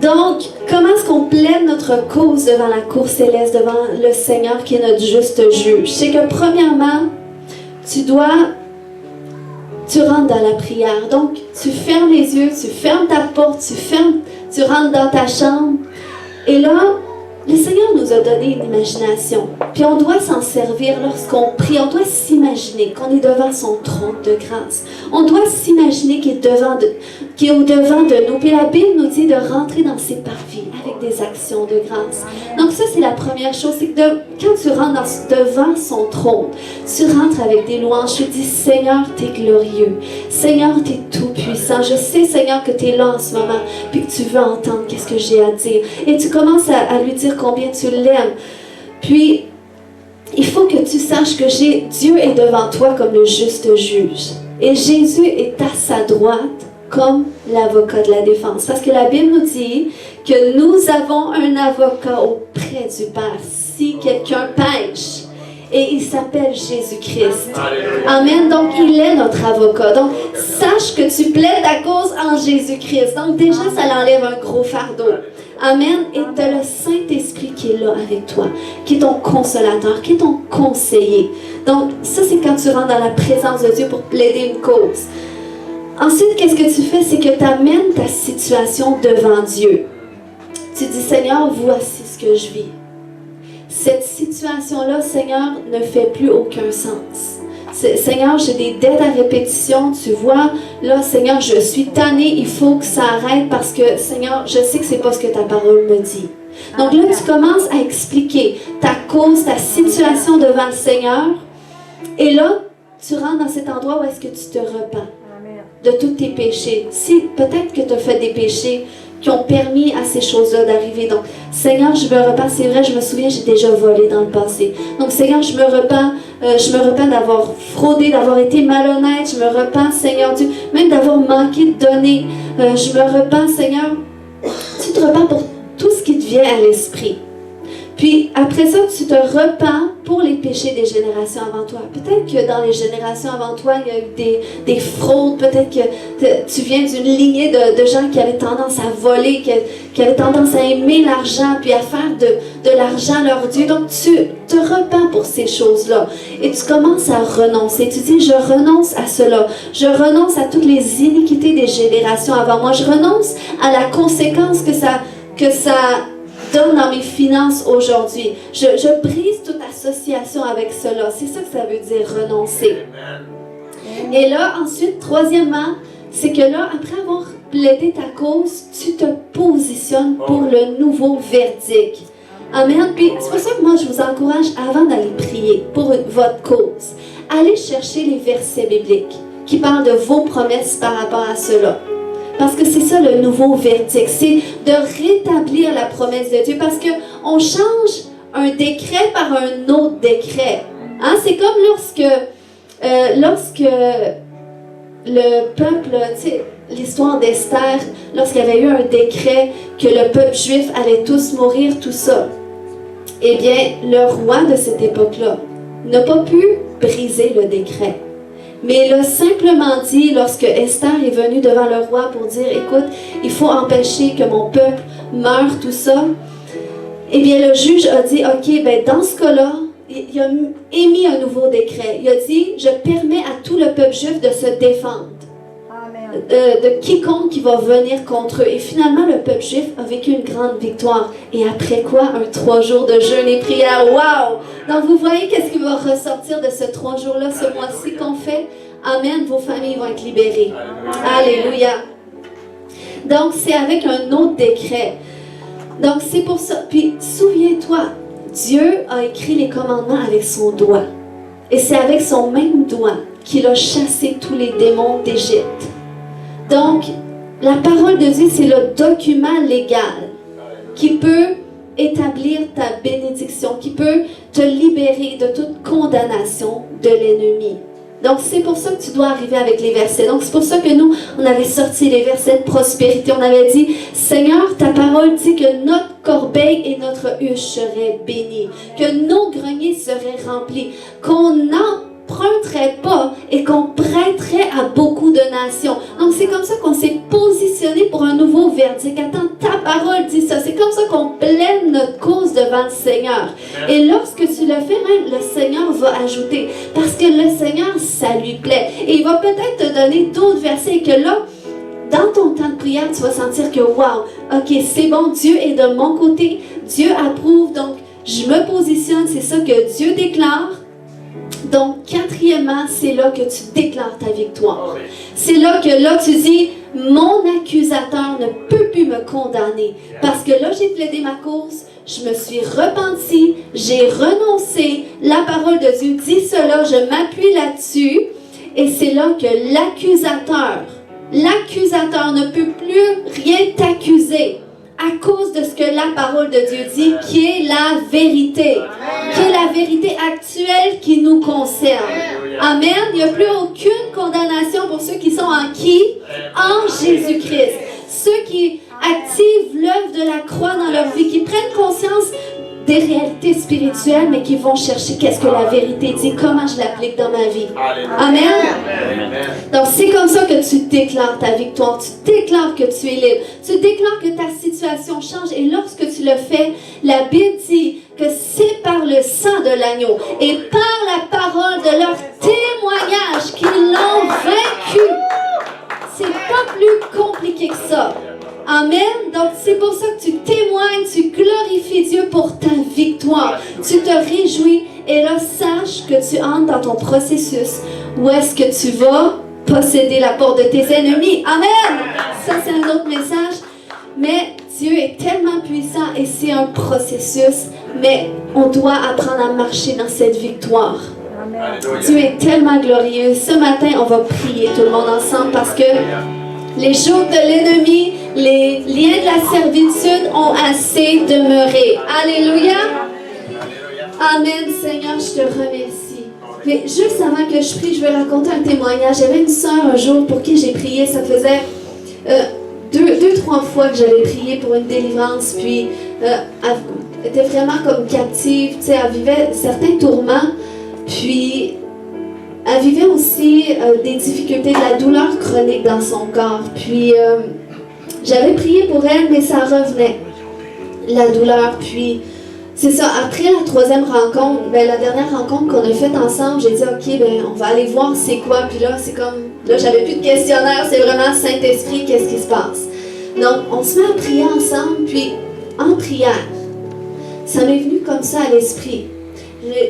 Donc, comment est-ce qu'on plaide notre cause devant la cour céleste, devant le Seigneur qui est notre juste juge? C'est que premièrement, tu rentres dans la prière. Donc, tu fermes les yeux, tu fermes ta porte, tu rentres dans ta chambre. Et là, le Seigneur nous a donné une imagination. Puis on doit s'en servir lorsqu'on prie. On doit s'imaginer qu'on est devant son trône de grâce. On doit s'imaginer qu'il est au-devant de nous. Puis la Bible nous dit de rentrer dans ses parvis avec des actions de grâce. Donc ça, c'est la première chose. C'est que quand tu rentres devant son trône, tu rentres avec des louanges. Tu dis, Seigneur, tu es glorieux. Seigneur, tu es tout-puissant. Je sais, Seigneur, que tu es là en ce moment. Puis que tu veux entendre qu'est-ce que j'ai à dire. Et tu commences à lui dire combien tu l'aimes. Puis, il faut que tu saches que Dieu est devant toi comme le juste juge. Et Jésus est à sa droite comme l'avocat de la défense. Parce que la Bible nous dit que nous avons un avocat auprès du Père. Si quelqu'un pêche, et il s'appelle Jésus-Christ. Amen. Donc, il est notre avocat. Donc, sache que tu plaides ta cause en Jésus-Christ. Donc, déjà, ça l'enlève un gros fardeau. Amen. Et tu as le Saint-Esprit qui est là avec toi, qui est ton consolateur, qui est ton conseiller. Donc, ça, c'est quand tu rentres dans la présence de Dieu pour plaider une cause. Ensuite, qu'est-ce que tu fais? C'est que tu amènes ta situation devant Dieu. Tu dis, Seigneur, voici ce que je vis. Cette situation-là, Seigneur, ne fait plus aucun sens. Seigneur, j'ai des dettes à répétition, tu vois. Là, Seigneur, je suis tannée, il faut que ça arrête parce que, Seigneur, je sais que c'est pas ce que ta parole me dit. Donc là, tu commences à expliquer ta cause, ta situation devant le Seigneur. Et là, tu rentres dans cet endroit où est-ce que tu te repens de tous tes péchés. Si peut-être que tu as fait des péchés qui ont permis à ces choses-là d'arriver. Donc, Seigneur, je me repens, c'est vrai, je me souviens, j'ai déjà volé dans le passé. Donc, Seigneur, je me repens d'avoir fraudé, d'avoir été malhonnête, je me repens, Seigneur Dieu, même d'avoir manqué de donner. Je me repens, Seigneur, tu te repens pour tout ce qui te vient à l'esprit. Puis, après ça, tu te repens pour les péchés des générations avant toi. Peut-être que dans les générations avant toi, il y a eu des fraudes. Peut-être que tu viens d'une lignée de gens qui avaient tendance à voler, qui avaient tendance à aimer l'argent, puis à faire de l'argent leur Dieu. Donc, tu te repens pour ces choses-là. Et tu commences à renoncer. Tu dis, je renonce à cela. Je renonce à toutes les iniquités des générations avant moi. Je renonce à la conséquence que ça donne dans mes finances aujourd'hui. Je brise toute association avec cela. C'est ça que ça veut dire, renoncer. Et là, ensuite, troisièmement, c'est que là, après avoir plaidé ta cause, tu te positionnes pour le nouveau verdict. Amen. Puis, c'est pour ça que moi, je vous encourage, avant d'aller prier pour votre cause, allez chercher les versets bibliques qui parlent de vos promesses par rapport à cela. Parce que c'est ça le nouveau verdict, c'est de rétablir la promesse de Dieu. Parce qu'on change un décret par un autre décret. Hein? C'est comme lorsque le peuple, tu sais, l'histoire d'Esther, lorsqu'il y avait eu un décret que le peuple juif allait tous mourir, tout ça. Eh bien, le roi de cette époque-là n'a pas pu briser le décret. Mais il a simplement dit, lorsque Esther est venue devant le roi pour dire, écoute, il faut empêcher que mon peuple meure, tout ça. Eh bien, le juge a dit, ok, ben dans ce cas-là, il a émis un nouveau décret. Il a dit, je permets à tout le peuple juif de se défendre. De quiconque qui va venir contre eux. Et finalement, le peuple juif a vécu une grande victoire. Et après quoi? 3 jours de jeûne et prière. Wow! Donc, vous voyez qu'est-ce qui va ressortir de ce 3 jours-là, ce mois-ci qu'on fait? Amen, vos familles vont être libérées. Alléluia. Donc, c'est avec un autre décret. Donc, c'est pour ça. Puis, souviens-toi, Dieu a écrit les commandements avec son doigt. Et c'est avec son même doigt qu'il a chassé tous les démons d'Égypte. Donc, la parole de Dieu, c'est le document légal qui peut établir ta bénédiction, qui peut te libérer de toute condamnation de l'ennemi. Donc, c'est pour ça que tu dois arriver avec les versets. Donc, c'est pour ça que nous, on avait sorti les versets de prospérité. On avait dit, Seigneur, ta parole dit que notre corbeille et notre huche seraient bénies, que nos greniers seraient remplis, qu'on n'emprunterait pas et qu'on prêterait à beaucoup de nations. Donc, c'est comme ça qu'on s'est positionné pour un nouveau verdict. Attends, ta parole dit ça. C'est comme ça qu'on plaide notre cause devant le Seigneur. Et lorsque tu le fais, même le Seigneur va ajouter. Parce que le Seigneur, ça lui plaît. Et il va peut-être te donner d'autres versets que là, dans ton temps de prière, tu vas sentir que, wow, ok, c'est bon, Dieu est de mon côté. Dieu approuve. Donc, je me positionne. C'est ça que Dieu déclare. Donc, quatrièmement, c'est là que tu déclares ta victoire. C'est là que tu dis, mon accusateur ne peut plus me condamner. Parce que là, j'ai plaidé ma cause, je me suis repentie, j'ai renoncé. La parole de Dieu dit cela, je m'appuie là-dessus. Et c'est là que l'accusateur ne peut plus rien t'accuser. À cause de ce que la parole de Dieu dit, qui est la vérité. Qui est la vérité actuelle qui nous concerne. Amen. Il n'y a plus aucune condamnation pour ceux qui sont en qui? En Jésus-Christ. ceux qui activent l'œuvre de la croix dans leur vie, qui prennent conscience des réalités spirituelles, mais qui vont chercher qu'est-ce que la vérité dit, comment je l'applique dans ma vie. Amen. Donc c'est comme ça que tu déclares ta victoire, tu déclares que tu es libre, tu déclares que ta situation change, et lorsque tu le fais, la Bible dit que c'est par le sang de l'agneau et par la parole de leur témoignage qu'ils l'ont vaincu. C'est pas plus compliqué que ça. Amen. Donc, c'est pour ça que tu témoignes, tu glorifies Dieu pour ta victoire. Tu te réjouis et là, sache que tu entres dans ton processus où est-ce que tu vas posséder la porte de tes ennemis. Amen. Ça, c'est un autre message. Mais Dieu est tellement puissant et c'est un processus. Mais on doit apprendre à marcher dans cette victoire. Amen. Dieu est tellement glorieux. Ce matin, on va prier tout le monde ensemble parce que les jours de l'ennemi, les liens de la servitude ont assez demeuré. Alléluia. Amen, Seigneur, je te remercie. Mais juste avant que je prie, je vais raconter un témoignage. J'avais une sœur un jour pour qui j'ai prié. Ça faisait 2-3 fois que j'avais prié pour une délivrance. Puis, elle était vraiment comme captive. Tu sais, elle vivait certains tourments. Puis, elle vivait aussi des difficultés, de la douleur chronique dans son corps. Puis, j'avais prié pour elle, mais ça revenait, la douleur. Puis, c'est ça, après la troisième rencontre, la dernière rencontre qu'on a faite ensemble, j'ai dit, OK, on va aller voir c'est quoi. Puis là, c'est comme, là, j'avais plus de questionnaire, c'est vraiment Saint-Esprit, qu'est-ce qui se passe? Donc, on se met à prier ensemble, puis en prière, ça m'est venu comme ça à l'esprit.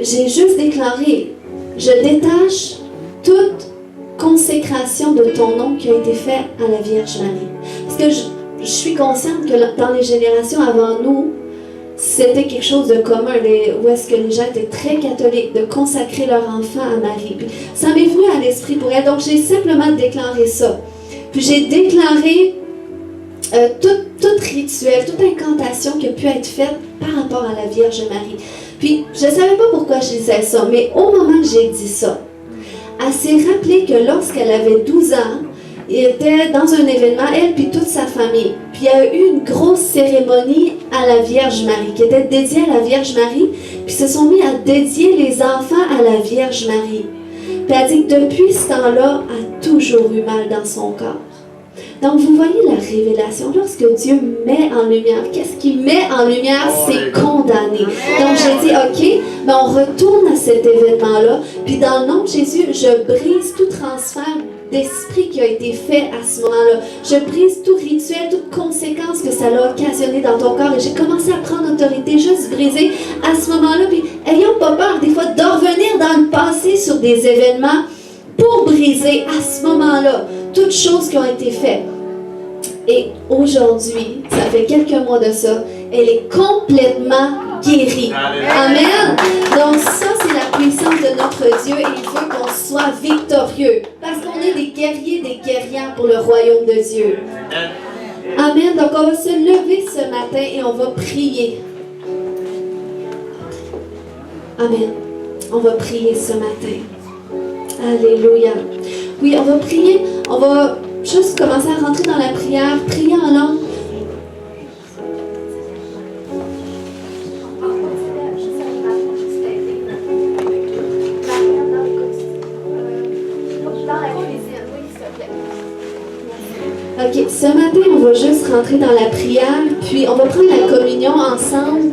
J'ai juste déclaré, je détache toute consécration de ton nom qui a été faite à la Vierge Marie. Parce que je suis consciente que dans les générations avant nous, c'était quelque chose de commun, où est-ce que les gens étaient très catholiques, de consacrer leur enfant à Marie. Puis ça m'est venu à l'esprit pour elle, donc j'ai simplement déclaré ça. Puis j'ai déclaré tout rituel, toute incantation qui a pu être faite par rapport à la Vierge Marie. Puis je ne savais pas pourquoi je disais ça, mais au moment que j'ai dit ça, elle s'est rappelée que lorsqu'elle avait 12 ans, il était dans un événement, elle puis toute sa famille. Puis il y a eu une grosse cérémonie à la Vierge Marie, qui était dédiée à la Vierge Marie. Puis se sont mis à dédier les enfants à la Vierge Marie. Puis elle dit que depuis ce temps-là, elle a toujours eu mal dans son corps. Donc vous voyez la révélation, lorsque Dieu met en lumière, qu'est-ce qu'il met en lumière? C'est condamné. Donc j'ai dit, OK, on retourne à cet événement-là. Puis dans le nom de Jésus, je brise tout transfert d'esprit qui a été fait à ce moment-là. Je brise tout rituel, toute conséquence que ça a occasionné dans ton corps. Et j'ai commencé à prendre autorité, juste briser à ce moment-là. Puis ayons pas peur des fois de revenir dans le passé sur des événements pour briser à ce moment-là toutes choses qui ont été faites. Et aujourd'hui, ça fait quelques mois de ça, elle est complètement guérie. Amen. Donc ça, c'est la puissance de notre Dieu et il veut qu'on soit victorieux. Parce qu'on est des guerriers, des guerrières pour le royaume de Dieu. Amen. Donc on va se lever ce matin et on va prier. Amen. On va prier ce matin. Alléluia. Oui, on va prier. On va juste commencer à rentrer dans la prière, prier en langue. OK, ce matin, on va juste rentrer dans la prière, puis on va prendre la communion ensemble.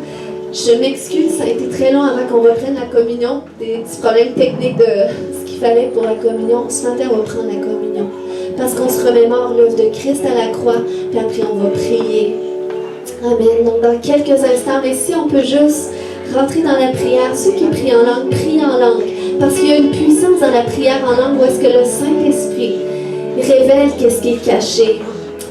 Je m'excuse, ça a été très long avant qu'on reprenne la communion, des petits problèmes techniques de ce qu'il fallait pour la communion. Ce matin, on va prendre la communion. Parce qu'on se remémore l'œuvre de Christ à la croix, puis après on va prier. Amen. Donc dans quelques instants, mais si on peut juste rentrer dans la prière, ceux qui prient en langue, parce qu'il y a une puissance dans la prière en langue où est-ce que le Saint-Esprit révèle qu'est-ce qui est caché.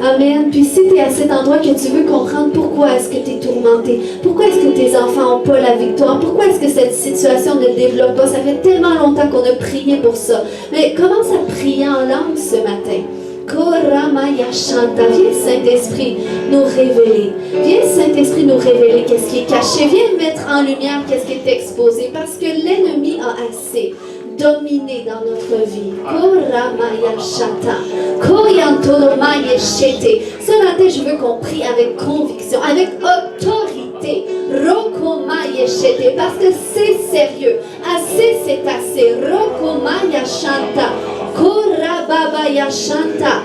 Amen. Puis si tu es à cet endroit que tu veux comprendre pourquoi est-ce que tu es tourmenté, pourquoi est-ce que tes enfants n'ont pas la victoire, pourquoi est-ce que cette situation ne développe pas, ça fait tellement longtemps qu'on a prié pour ça. Mais commence à prier en langue ce matin. Koramaya Shanta, viens Saint-Esprit nous révéler. Viens Saint-Esprit nous révéler qu'est-ce qui est caché. Viens mettre en lumière qu'est-ce qui est exposé parce que l'ennemi a assez dominer dans notre vie. Koramaya shata. Koyantolomaya shete. Ce matin, je veux qu'on prie avec conviction, avec autorité. Rokomaya shete. Parce que c'est sérieux. Assez, c'est assez. Rokomaya shanta. Korababaya shanta.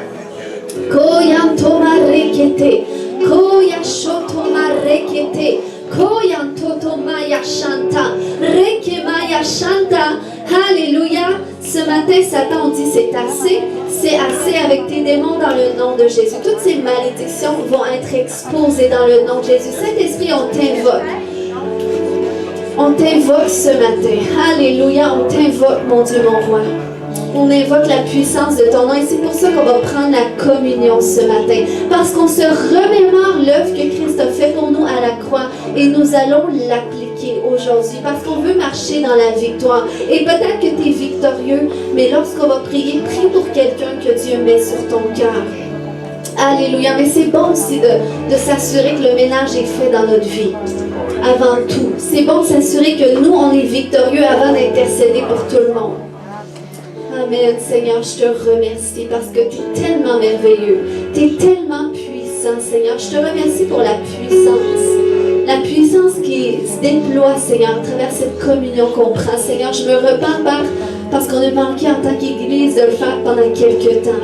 Koyantoma rekete. Koyashotoma rekete. Koyantotoma shanta. Rekemaya shanta. Alléluia. Ce matin, Satan, on dit c'est assez avec tes démons dans le nom de Jésus. Toutes ces malédictions vont être exposées dans le nom de Jésus. Saint-Esprit, on t'invoque. On t'invoque ce matin. Alléluia, on t'invoque, mon Dieu, mon roi. On invoque la puissance de ton nom et c'est pour ça qu'on va prendre la communion ce matin. Parce qu'on se remémore l'œuvre que Christ a fait pour nous à la croix et nous allons l'appliquer aujourd'hui. Parce qu'on veut marcher dans la victoire. Et peut-être que tu es victorieux, mais lorsqu'on va prier, prie pour quelqu'un que Dieu met sur ton cœur. Alléluia. Mais c'est bon aussi de s'assurer que le ménage est fait dans notre vie. Avant tout. C'est bon de s'assurer que nous, on est victorieux avant d'intercéder pour tout le monde. Amen, Seigneur, je te remercie parce que tu es tellement merveilleux. Tu es tellement puissant, Seigneur. Je te remercie pour la puissance. La puissance qui se déploie, Seigneur, à travers cette communion qu'on prend. Seigneur, je me repens, Père, parce qu'on a manqué en tant qu'Église de le faire pendant quelques temps.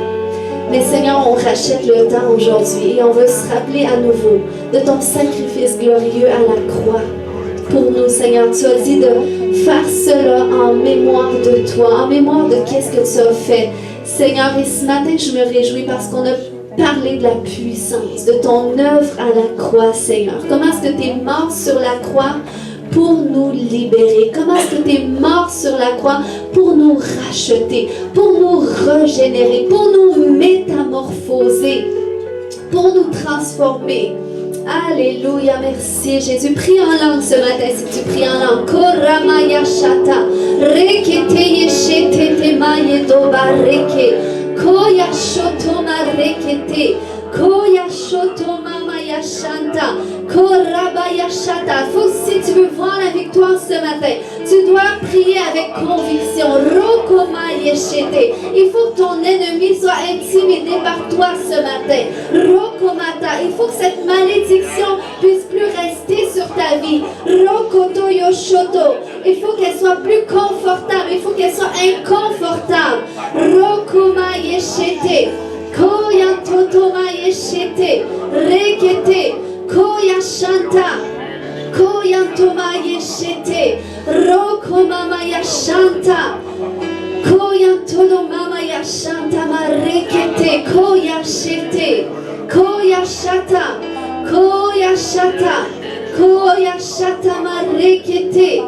Mais Seigneur, on rachète le temps aujourd'hui et on veut se rappeler à nouveau de ton sacrifice glorieux à la croix. Pour nous, Seigneur, tu as dit de faire cela en mémoire de toi, en mémoire de qu'est-ce que tu as fait. Seigneur, et ce matin, je me réjouis parce qu'on a parlé de la puissance, de ton œuvre à la croix, Seigneur. Comment est-ce que tu es mort sur la croix pour nous libérer? Comment est-ce que tu es mort sur la croix pour nous racheter, pour nous régénérer, pour nous métamorphoser, pour nous transformer? Alléluia, merci Jésus. Prie en langue ce matin si tu pries en langue. Koramaya shata. Rekete yeshete temaye doba reke. Koya shotoma rekete. Koya shotoma maya shanta. Korabaya shata. Faut que si tu veux voir la victoire ce matin, tu dois prier avec conviction. Rokoma yeshete. Il faut que ton ennemi soit intimidé par toi ce matin. Rokomata. Il faut que cette malédiction puisse plus rester sur ta vie. Rokoto yoshoto. Il faut qu'elle soit plus confortable. Il faut qu'elle soit inconfortable. Rokoma yeshete. Koya totoma yeshete. Rekete. Koya shanta. Koya toma yeshete. Rokoma ya shanta. Koya toloma ya shanta ma rekete. Koya shete. Koya shata. Koya shata. Koya shata ma rekete.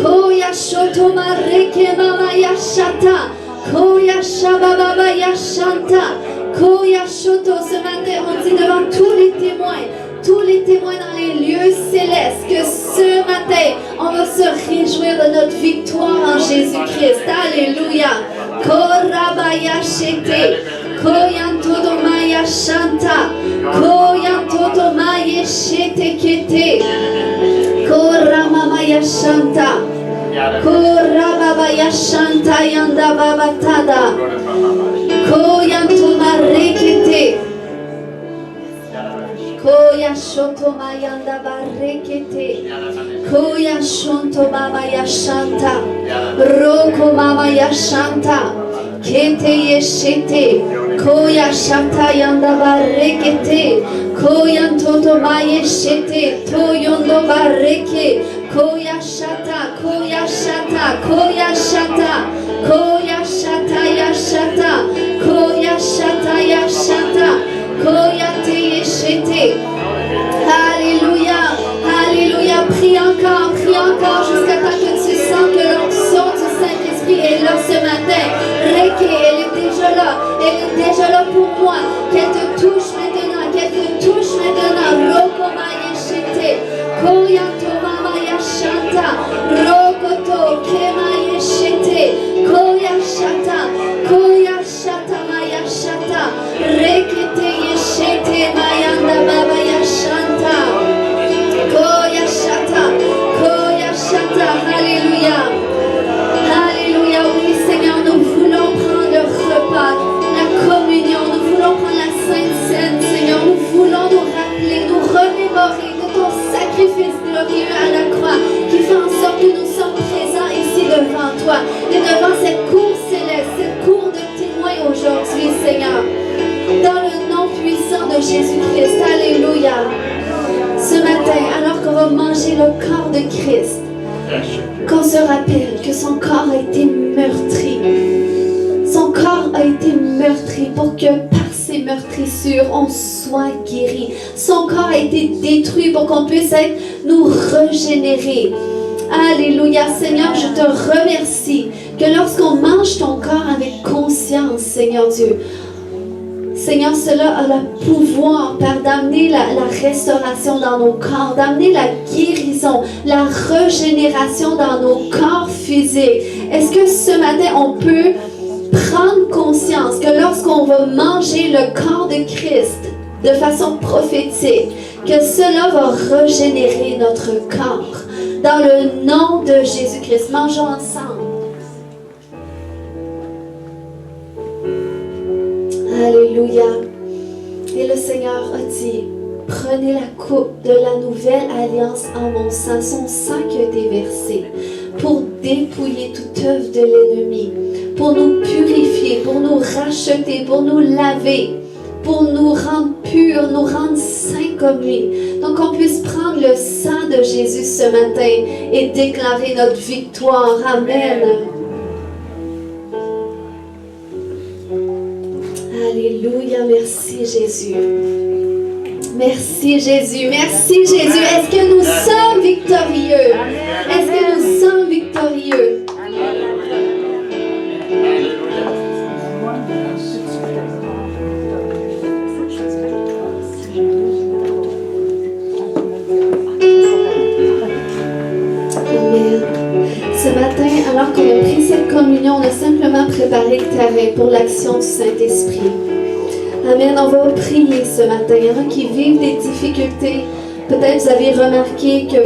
Koya shoto ma reke mama ya shata. Koya shababa ya shanta. Koya shoto. Ce matin, on dit devant tous les témoins dans les lieux célestes, que ce matin, on va se réjouir de notre victoire en Jésus-Christ. Alléluia. Korabaya shete. Koyantodomaya shanta. Koyantodomaya shete kete. Koramamaya shanta. Korababaya shanta yanda babatada. Koyantoma rekete. Koya shonto mayanda barekete. Koya shonto mama ya shanta. Roko mama ya shanta. Kete yeshete. Koya shata yanda barekete. Koya toto mayeshete. Toyondo bareke. Koya shata. Koya shata. Koya shata. Koya shata ya shata. Koya shata ya shata. Koya te yeshete. Alléluia, alléluia. Prie encore jusqu'à temps que tu sens que l'onction du Saint-Esprit est là ce matin. Reiki, elle est déjà là pour moi. Qu'elle te touche maintenant, Rokoma yeshete. Koya tomama yashanta. Rokoto kema yeshete. Koya shata. Koya shata maya shata. Rekete yeshete mayanda baba yashanta. Koya shata. Alléluia. Alléluia. Oui, le corps de Christ, qu'on se rappelle que son corps a été meurtri. Son corps a été meurtri pour que par ses meurtrissures, on soit guéri. Son corps a été détruit pour qu'on puisse être nous régénérer. Alléluia, Seigneur, je te remercie que lorsqu'on mange ton corps avec conscience, Seigneur Dieu, Seigneur, cela a le pouvoir, Père, d'amener la restauration dans nos corps, d'amener la guérison, la régénération dans nos corps physiques. Est-ce que ce matin, on peut prendre conscience que lorsqu'on va manger le corps de Christ de façon prophétique, que cela va régénérer notre corps? Dans le nom de Jésus-Christ, mangeons ensemble. Alléluia. Et le Seigneur a dit, prenez la coupe de la nouvelle alliance en mon sang, son sang qui a été versé, pour dépouiller toute œuvre de l'ennemi, pour nous purifier, pour nous racheter, pour nous laver, pour nous rendre purs, nous rendre saints comme lui. Donc qu'on puisse prendre le sang de Jésus ce matin et déclarer notre victoire. Amen. Alléluia, merci Jésus. Merci Jésus, merci Jésus. Est-ce que nous sommes victorieux? Est-ce que nous sommes victorieux? Amen. Ce matin, alors qu'on a pris cette communion, on a simplement préparé le terrain pour l'action du Saint-Esprit. Amen. On va prier ce matin. Il y en a qui vivent des difficultés. Peut-être vous avez remarqué que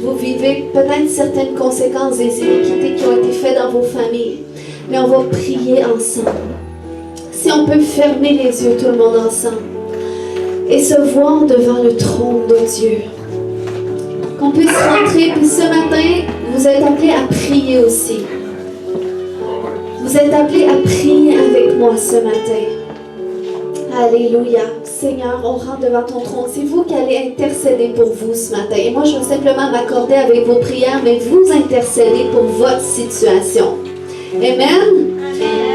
vous vivez peut-être certaines conséquences des iniquités qui ont été faites dans vos familles. Mais on va prier ensemble. Si on peut fermer les yeux, tout le monde ensemble, et se voir devant le trône de Dieu. Qu'on puisse rentrer. Puis ce matin, vous êtes appelés à prier aussi. Vous êtes appelés à prier avec moi ce matin. Alléluia. Seigneur, on rentre devant ton trône. C'est vous qui allez intercéder pour vous ce matin. Et moi, je vais simplement m'accorder avec vos prières, mais vous intercédez pour votre situation. Amen.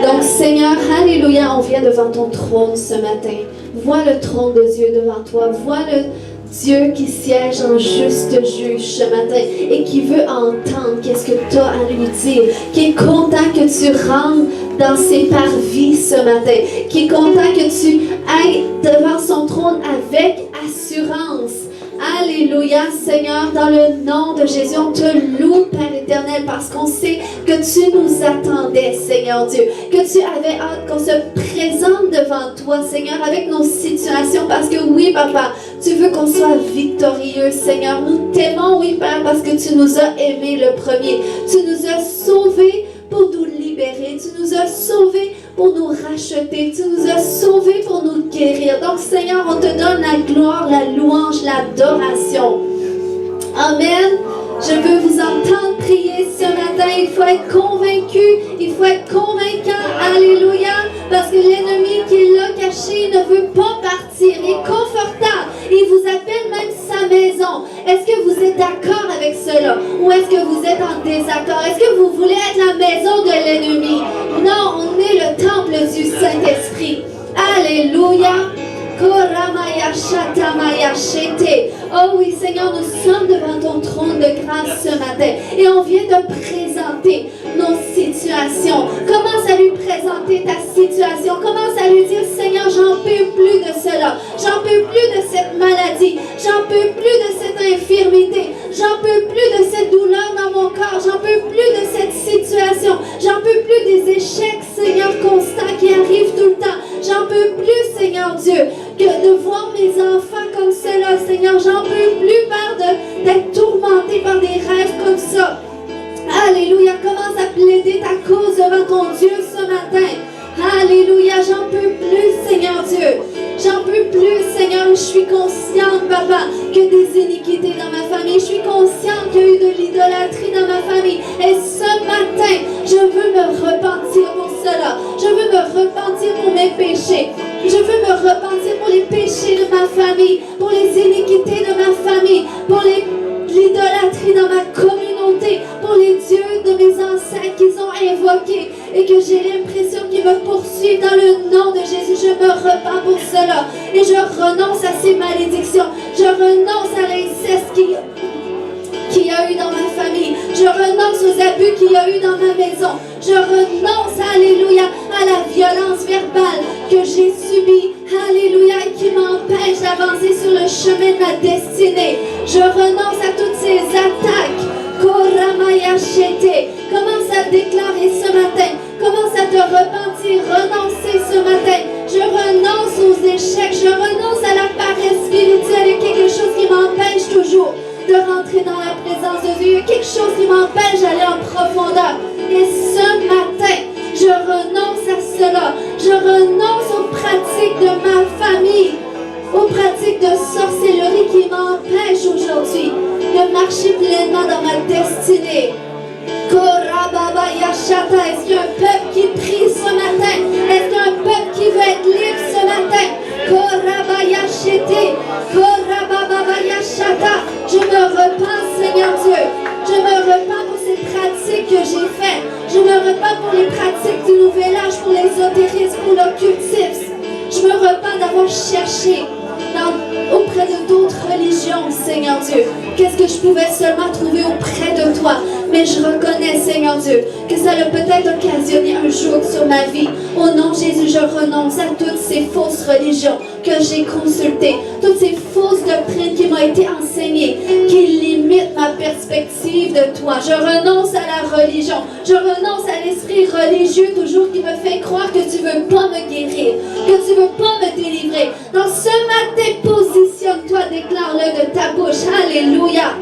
Donc, Seigneur, alléluia, on vient devant ton trône ce matin. Vois le trône de Dieu devant toi. Vois le Dieu qui siège en juste juge ce matin et qui veut entendre qu'est-ce que tu as à lui dire, qui est content que tu rentres dans ses parvis ce matin, qui est content que tu ailles devant son trône avec assurance. Alléluia, Seigneur, dans le nom de Jésus, on te loue, Père éternel, parce qu'on sait que tu nous attendais, Seigneur Dieu, que tu avais hâte qu'on se présente devant toi, Seigneur, avec nos situations, parce que oui, Papa, tu veux qu'on soit victorieux, Seigneur. Nous t'aimons, oui, Père, parce que tu nous as aimés le premier. Tu nous as sauvés pour nous libérer. Tu nous as sauvés pour nous racheter. Tu nous as sauvés pour nous guérir. Donc, Seigneur, on te donne la gloire, la louange, l'adoration. Amen. Je veux vous entendre prier ce matin. Il faut être convaincu. Il faut être convaincant. Alléluia. Parce que l'ennemi qui est là caché ne veut pas partir. Il est confortable. Il vous appelle même sa maison. Est-ce que vous êtes d'accord avec cela? Ou est-ce que vous êtes en désaccord? Est-ce que vous voulez être la maison de l'ennemi? Non, on est le temple du Saint-Esprit. Alléluia. Oh oui, Seigneur, nous sommes devant ton trône de grâce ce matin et on vient te présenter nos situations. Commence à lui présenter ta situation. Commence à lui dire, Seigneur, j'en peux plus de cela. J'en peux plus de cette maladie. J'en peux plus de cette infirmité. J'en peux plus de cette douleur dans mon corps. J'en peux plus de cette situation. J'en peux plus des échecs, Seigneur, constants qui arrivent tout le temps. J'en peux plus, Seigneur Dieu, que de voir mes enfants comme cela, Seigneur. J'en peux plus, Père, d'être tourmenté par des rêves comme ça. Alléluia, commence à plaider ta cause devant ton Dieu ce matin. Alléluia, j'en peux plus, Seigneur Dieu. J'en peux plus, Seigneur. Je suis consciente, Papa, que des iniquités dans ma famille. Je suis consciente qu'il y a eu de l'idolâtrie dans ma famille. Et ce matin, je veux me repentir pour cela. Je veux me repentir pour mes péchés. Je veux me repentir pour les péchés de ma famille, pour les iniquités de ma famille, pour l'idolâtrie provoqué et que j'ai l'impression qu'il me poursuit. Dans le nom de Jésus, je me repens pour cela et je renonce à ces malédictions. Je renonce à l'inceste qu'il y a eu dans ma famille. Je renonce aux abus qu'il y a eu dans ma maison. Je renonce, alléluia, à la violence verbale que j'ai subie, alléluia, et qui m'empêche d'avancer sur le chemin de ma destinée. Je renonce à toutes ces attaques. Commence à déclarer ce matin. Commence à te repentir, renoncer ce matin. Je renonce aux échecs. Je renonce à la paresse spirituelle. Il y a quelque chose qui m'empêche toujours de rentrer dans la présence de Dieu. Il y a quelque chose qui m'empêche d'aller en profondeur. Et ce matin, je renonce à cela. Je renonce aux pratiques de ma famille, aux pratiques de sorcellerie qui m'empêchent aujourd'hui de marcher pleinement dans ma destinée. Est-ce qu'il y a un peuple qui prie ce matin? Est-ce qu'il y a un peuple qui veut être libre ce matin? Je me repens, Seigneur Dieu. Je me repens pour ces pratiques que j'ai faites. Je me repens pour les pratiques du nouvel âge, pour l'ésotérisme, pour l'occultisme. Je me repens d'avoir cherché auprès de d'autres religions, Seigneur Dieu. Qu'est-ce que je pouvais seulement trouver auprès de toi? Mais je reconnais, Seigneur Dieu, que ça a peut-être occasionné un joug sur ma vie. Au nom de Jésus, je renonce à toutes ces fausses religions que j'ai consultées, toutes ces fausses doctrines qui m'ont été enseignées, qui limitent ma perspective de toi. Je renonce à la religion. Je renonce à l'esprit religieux toujours qui me fait croire que tu ne veux pas me guérir, que tu ne veux pas me délivrer. Dans ce matin, positionne-toi, déclare-le de ta bouche. Alléluia.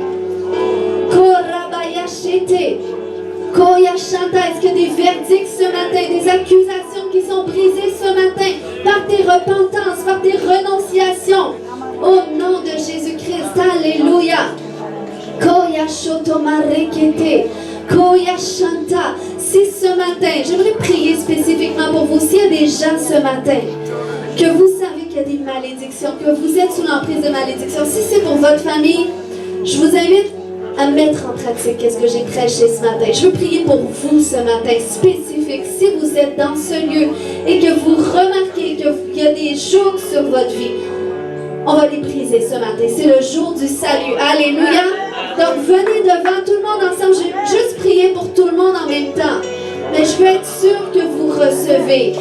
Est-ce qu'il y a des verdicts ce matin, des accusations qui sont brisées ce matin par tes repentances, par tes renonciations? Au nom de Jésus-Christ, alléluia. Si ce matin, j'aimerais prier spécifiquement pour vous, s'il y a des gens ce matin, que vous savez qu'il y a des malédictions, que vous êtes sous l'emprise de malédictions, si c'est pour votre famille, je vous invite à mettre en pratique ce que j'ai prêché ce matin. Je veux prier pour vous ce matin, spécifique. Si vous êtes dans ce lieu et que vous remarquez qu'il y a des jours sur votre vie, on va les briser ce matin. C'est le jour du salut. Alléluia. Donc, venez devant tout le monde ensemble. Je vais juste prier pour tout le monde en même temps. Mais je veux être sûre que vous recevez.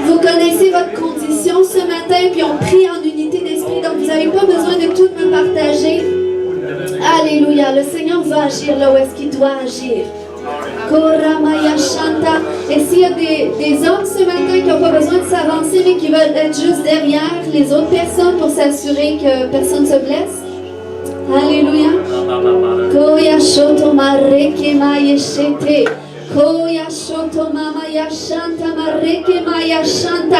Vous connaissez votre condition ce matin, puis on prie en unité d'esprit. Donc, vous n'avez pas besoin de tout me partager. Alléluia, le Seigneur va agir là où est-ce qu'il doit agir. Et s'il y a des hommes ce matin qui n'ont pas besoin de s'avancer mais qui veulent être juste derrière les autres personnes pour s'assurer que personne ne se blesse. Alléluia.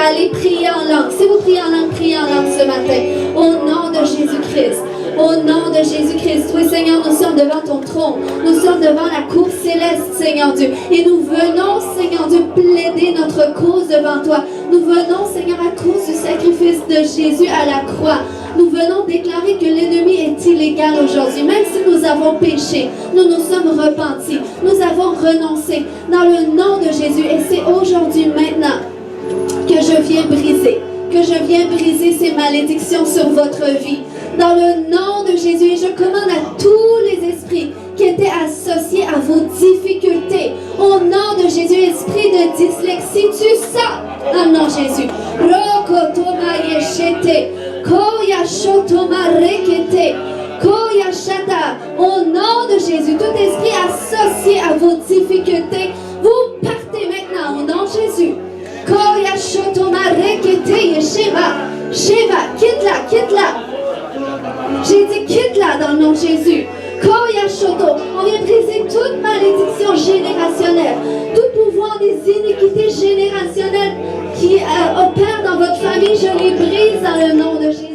Allez prier en langue. Si vous priez en langue ce matin. Au nom de Jésus-Christ. Au nom de Jésus-Christ, oui Seigneur, nous sommes devant ton trône. Nous sommes devant la cour céleste, Seigneur Dieu. Et nous venons, Seigneur Dieu, plaider notre cause devant toi. Nous venons, Seigneur, à cause du sacrifice de Jésus à la croix. Nous venons déclarer que l'ennemi est illégal aujourd'hui. Même si nous avons péché, nous nous sommes repentis. Nous avons renoncé dans le nom de Jésus. Et c'est aujourd'hui, maintenant, que je viens briser ces malédictions sur votre vie. Dans le nom de Jésus, et je commande à tous les esprits qui étaient associés à vos difficultés. Au nom de Jésus, esprit de dyslexie, tu sors dans le nom de Jésus. Au nom de Jésus, tout esprit associé à vos difficultés, vous partez maintenant au nom de Jésus. Sheva, quitte-la. J'ai dit quitte-la dans le nom de Jésus. On vient briser toute malédiction générationnelle, tout pouvoir des iniquités générationnelles qui opèrent dans votre famille, je les brise dans le nom de Jésus.